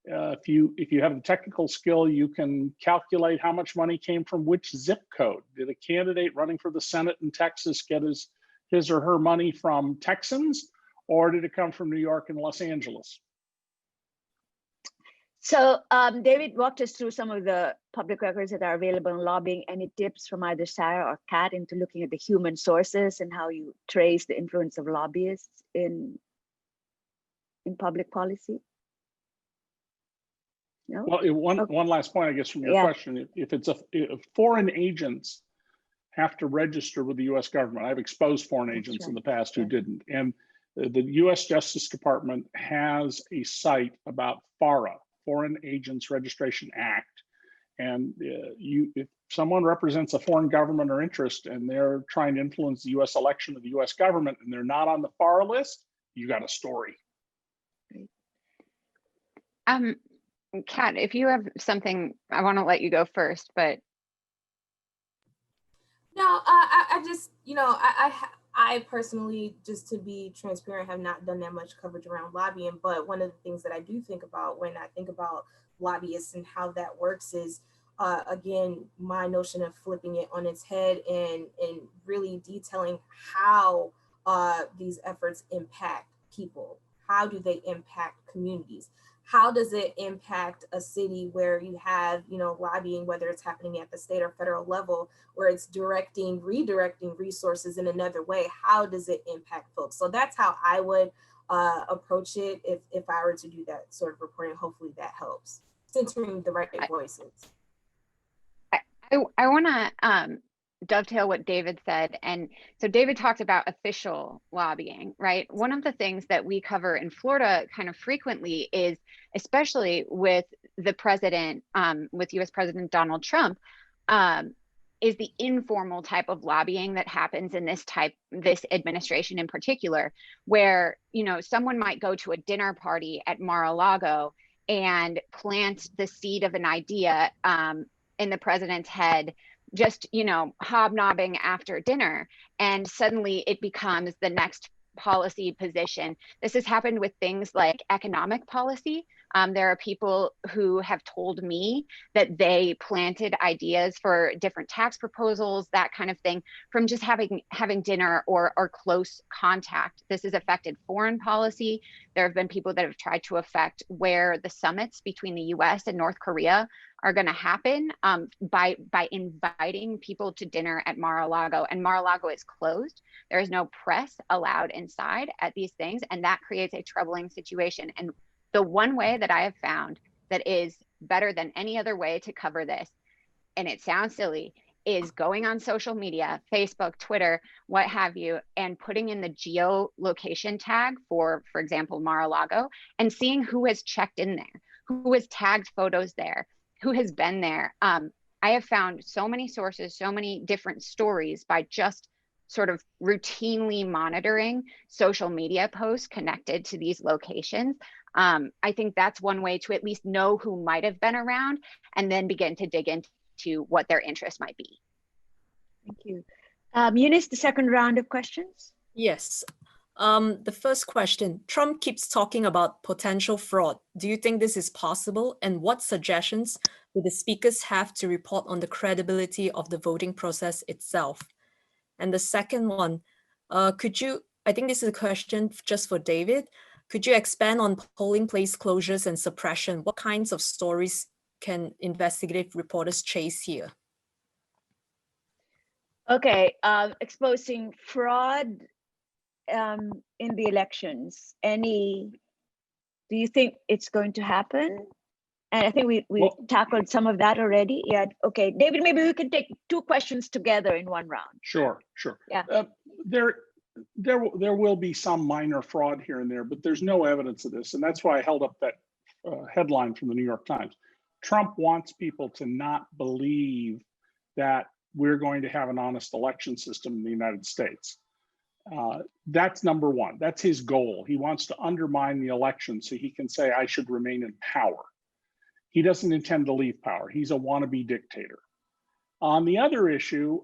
If you have the technical skill, you can calculate how much money came from which zip code. Did a candidate running for the Senate in Texas get his or her money from Texans, or did it come from New York and Los Angeles? So David walked us through some of the public records that are available in lobbying. Any tips from either Sarah or Kat into looking at the human sources and how you trace the influence of lobbyists in public policy? No? Well, one last point, I guess, from your question. If foreign agents have to register with the US government, I've exposed foreign agents in the past who didn't. And the US Justice Department has a site about FARA, Foreign Agents Registration Act. And if someone represents a foreign government or interest and they're trying to influence the US election of the US government and they're not on the FARA list, you got a story. Kat, if you have something, I want to let you go first, but. No, I just, I personally, just to be transparent, have not done that much coverage around lobbying. But one of the things that I do think about when I think about lobbyists and how that works is, again, my notion of flipping it on its head and really detailing how these efforts impact people. How do they impact communities? How does it impact a city where you have, lobbying, whether it's happening at the state or federal level, where it's redirecting resources in another way? How does it impact folks? So that's how I would approach it if I were to do that sort of reporting. Hopefully that helps, centering the right voices. I want to dovetail what David said. And so David talked about official lobbying, right? One of the things that we cover in Florida kind of frequently is, especially with the president, with US President Donald Trump, is the informal type of lobbying that happens in this administration in particular, where, someone might go to a dinner party at Mar-a-Lago and plant the seed of an idea in the president's head, just, hobnobbing after dinner. And suddenly it becomes the next policy position. This has happened with things like economic policy. There are people who have told me that they planted ideas for different tax proposals, that kind of thing, from just having dinner or close contact. This has affected foreign policy. There have been people that have tried to affect where the summits between the US and North Korea are going to happen by inviting people to dinner at Mar-a-Lago. And Mar-a-Lago is closed. There is no press allowed inside at these things, and that creates a troubling situation. And the one way that I have found that is better than any other way to cover this, and it sounds silly, is going on social media, Facebook, Twitter, what have you, and putting in the geolocation tag for example, Mar-a-Lago, and seeing who has checked in there, who has tagged photos there, who has been there. I have found so many sources, so many different stories by just sort of routinely monitoring social media posts connected to these locations. I think that's one way to at least know who might have been around and then begin to dig into what their interest might be. Thank you. Eunice, the second round of questions. Yes. The first question, Trump keeps talking about potential fraud. Do you think this is possible? And what suggestions do the speakers have to report on the credibility of the voting process itself? And the second one, I think this is a question just for David. Could you expand on polling place closures and suppression? What kinds of stories can investigative reporters chase here? Okay, exposing fraud in the elections. Do you think it's going to happen? And I think we tackled some of that already. Yeah. Okay, David, maybe we can take two questions together in one round. Sure. Yeah. There will be some minor fraud here and there, but there's no evidence of this. And that's why I held up that headline from the New York Times. Trump wants people to not believe that we're going to have an honest election system in the United States. That's number one. That's his goal. He wants to undermine the election so he can say, I should remain in power. He doesn't intend to leave power. He's a wannabe dictator. On the other issue,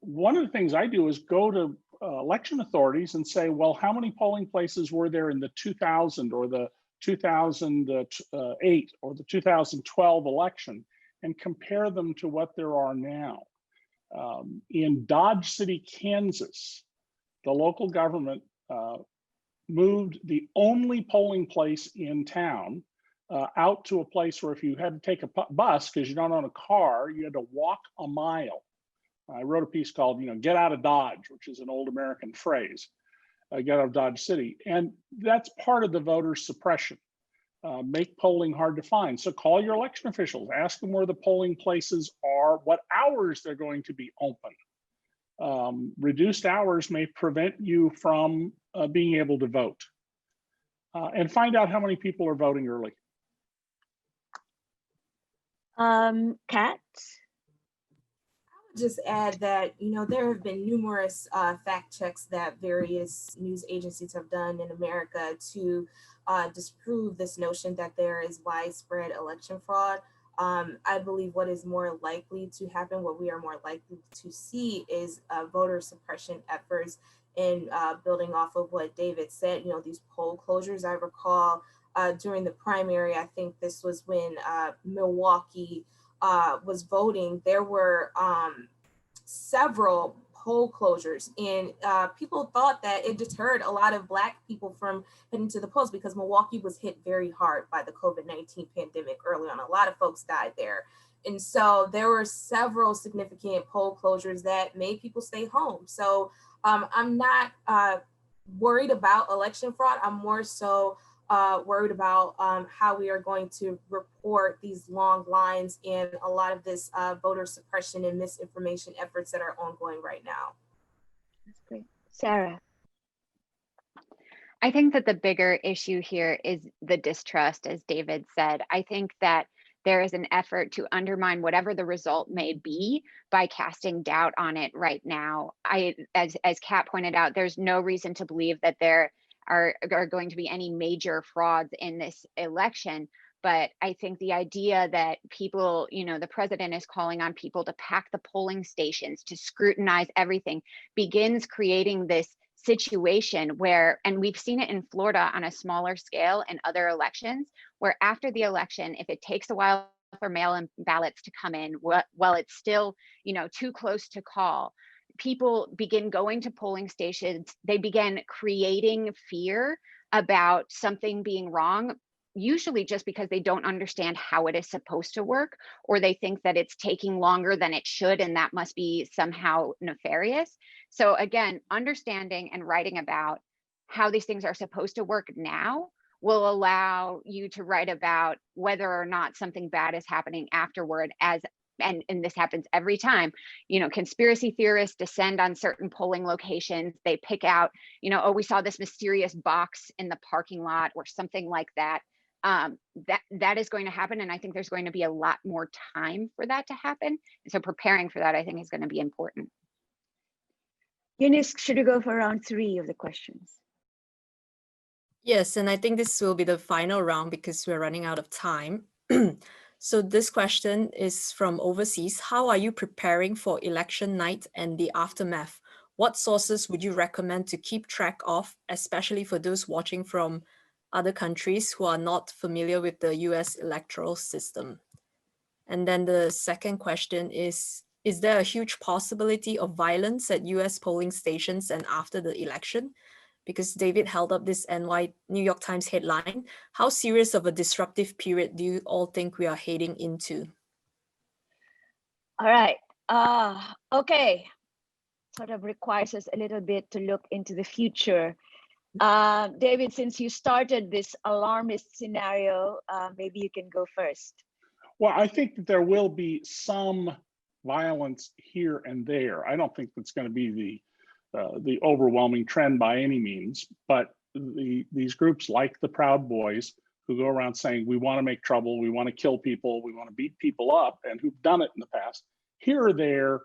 one of the things I do is go to election authorities and say, well, how many polling places were there in the 2000 or the 2008 or the 2012 election, and compare them to what there are now. In Dodge City, Kansas, the local government moved the only polling place in town out to a place where if you had to take a bus because you don't own a car, you had to walk a mile. I wrote a piece called, get out of Dodge, which is an old American phrase, get out of Dodge City. And that's part of the voter suppression, make polling hard to find. So call your election officials, ask them where the polling places are, what hours they're going to be open. Reduced hours may prevent you from being able to vote. And find out how many people are voting early. Kat? Just add that, there have been numerous fact checks that various news agencies have done in America to disprove this notion that there is widespread election fraud. I believe what is more likely to happen, what we are more likely to see, is voter suppression efforts. And building off of what David said, these poll closures, I recall during the primary, I think this was when Milwaukee was voting, there were several poll closures, and people thought that it deterred a lot of Black people from heading to the polls because Milwaukee was hit very hard by the COVID-19 pandemic early on. A lot of folks died there. And so there were several significant poll closures that made people stay home. So I'm not worried about election fraud. I'm more so worried about how we are going to report these long lines and a lot of this voter suppression and misinformation efforts that are ongoing right now. That's great. Sarah? I think that the bigger issue here is the distrust, as David said. I think that there is an effort to undermine whatever the result may be by casting doubt on it right now. As Kat pointed out, there's no reason to believe that there are going to be any major frauds in this election. But I think the idea that people, the president is calling on people to pack the polling stations, to scrutinize everything, begins creating this situation where, and we've seen it in Florida on a smaller scale in other elections, where after the election, if it takes a while for mail-in ballots to come in, while it's still, too close to call, people begin going to polling stations. They begin creating fear about something being wrong, usually just because they don't understand how it is supposed to work, or they think that it's taking longer than it should, and that must be somehow nefarious. So again, understanding and writing about how these things are supposed to work now will allow you to write about whether or not something bad is happening afterward, and this happens every time, conspiracy theorists descend on certain polling locations. They pick out, oh, we saw this mysterious box in the parking lot or something like that. That is going to happen. And I think there's going to be a lot more time for that to happen. So preparing for that, I think, is going to be important. Eunice, should we go for round 3 of the questions? Yes, and I think this will be the final round because we're running out of time. So this question is from overseas. How are you preparing for election night and the aftermath? What sources would you recommend to keep track of, especially for those watching from other countries who are not familiar with the US electoral system? And then the second question is there a huge possibility of violence at US polling stations and after the election? Because David held up this New York Times headline. How serious of a disruptive period do you all think we are heading into? All right. Okay. Sort of requires us a little bit to look into the future. David, since you started this alarmist scenario, maybe you can go first. Well, I think that there will be some violence here and there. I don't think that's going to be the overwhelming trend by any means, but these groups like the Proud Boys, who go around saying, we want to make trouble, we want to kill people, we want to beat people up, and who've done it in the past, here or there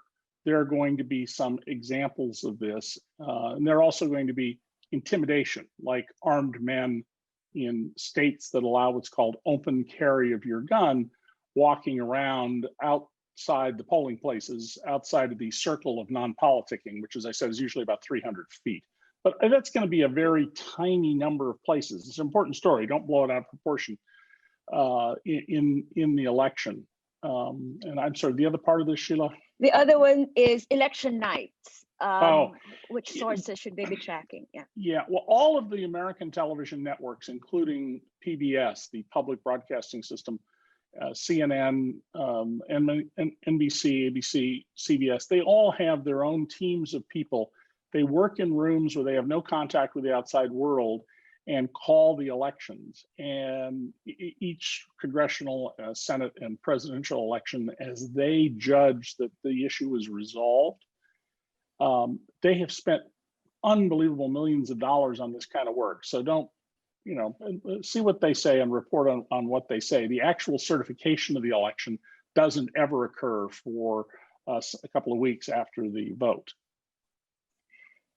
are going to be some examples of this. And there are also going to be intimidation, like armed men in states that allow what's called open carry of your gun, walking around outside the polling places, outside of the circle of non-politicking, which, as I said, is usually about 300 feet. But that's going to be a very tiny number of places. It's an important story. Don't blow it out of proportion in the election. And I'm sorry, the other part of this, Sheila? The other one is election nights. Which sources should they be tracking? Yeah, well, all of the American television networks, including PBS, the public broadcasting system, CNN, NBC, ABC, CBS, they all have their own teams of people. They work in rooms where they have no contact with the outside world and call the elections. And each congressional, Senate, and presidential election, as they judge that the issue is resolved, they have spent unbelievable millions of dollars on this kind of work. So don't, see what they say and report on what they say. The actual certification of the election doesn't ever occur for a couple of weeks after the vote.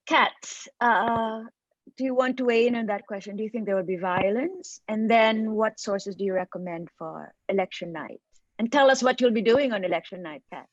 Kat, do you want to weigh in on that question? Do you think there will be violence? And then what sources do you recommend for election night? And tell us what you'll be doing on election night, Kat.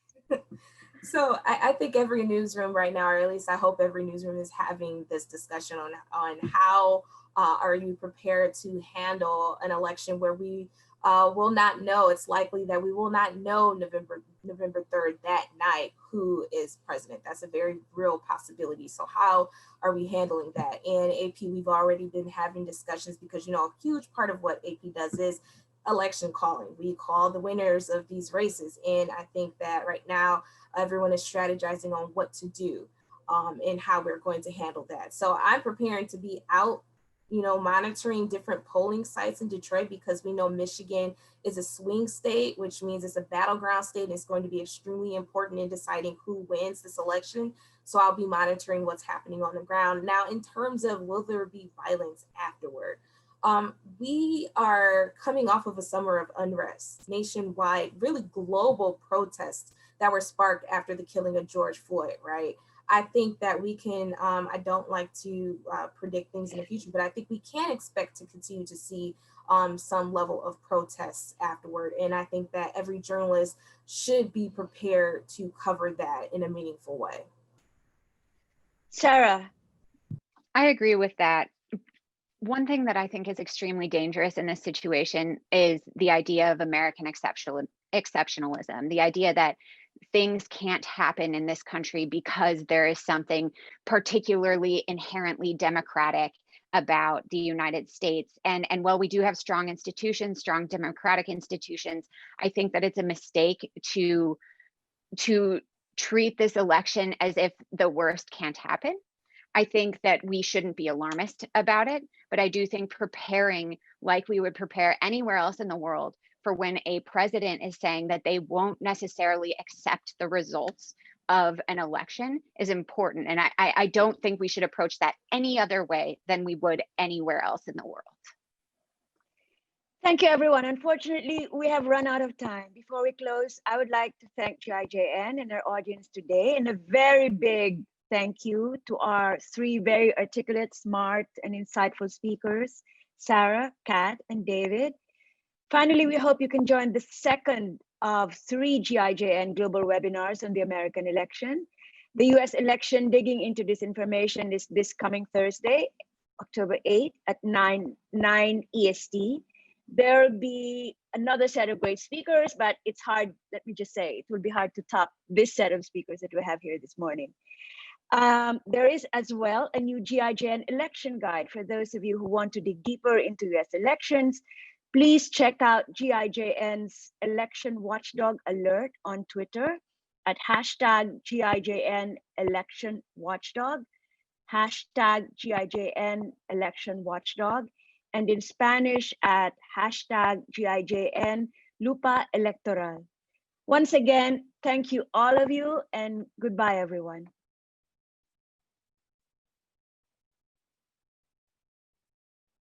So I think every newsroom right now, or at least I hope every newsroom, is having this discussion on how are you prepared to handle an election where we will not know. It's likely that we will not know November 3rd that night who is president. That's a very real possibility. So how are we handling that? And AP, we've already been having discussions because, a huge part of what AP does is election calling. We call the winners of these races. And I think that right now, everyone is strategizing on what to do and how we're going to handle that. So I'm preparing to be out, monitoring different polling sites in Detroit, because we know Michigan is a swing state, which means it's a battleground state, and it's going to be extremely important in deciding who wins this election. So I'll be monitoring what's happening on the ground. Now, in terms of will there be violence afterward? We are coming off of a summer of unrest, nationwide, really global protests that were sparked after the killing of George Floyd, right? I think that we can, I don't like to predict things in the future, but I think we can expect to continue to see some level of protests afterward. And I think that every journalist should be prepared to cover that in a meaningful way. Sarah, I agree with that. One thing that I think is extremely dangerous in this situation is the idea of American exceptionalism, the idea that things can't happen in this country because there is something particularly inherently democratic about the United States. And while we do have strong institutions, strong democratic institutions, I think that it's a mistake to treat this election as if the worst can't happen. I think that we shouldn't be alarmist about it, but I do think preparing like we would prepare anywhere else in the world for when a president is saying that they won't necessarily accept the results of an election is important. And I don't think we should approach that any other way than we would anywhere else in the world. Thank you, everyone. Unfortunately, we have run out of time. Before we close, I would like to thank GIJN and our audience today, and a very big thank you to our three very articulate, smart, and insightful speakers, Sarah, Kat, and David. Finally, we hope you can join the second of 3 GIJN global webinars on the American election. The US election digging into disinformation is this coming Thursday, October 8th at 9 EST. There'll be another set of great speakers, but it's hard, let me just say, it will be hard to top this set of speakers that we have here this morning. There is as well a new GIJN election guide for those of you who want to dig deeper into US elections. Please check out GIJN's election watchdog alert on Twitter at #GIJN election watchdog, #GIJN election watchdog, and in Spanish at #GIJN lupa electoral. Once again, thank you all of you, and goodbye, everyone.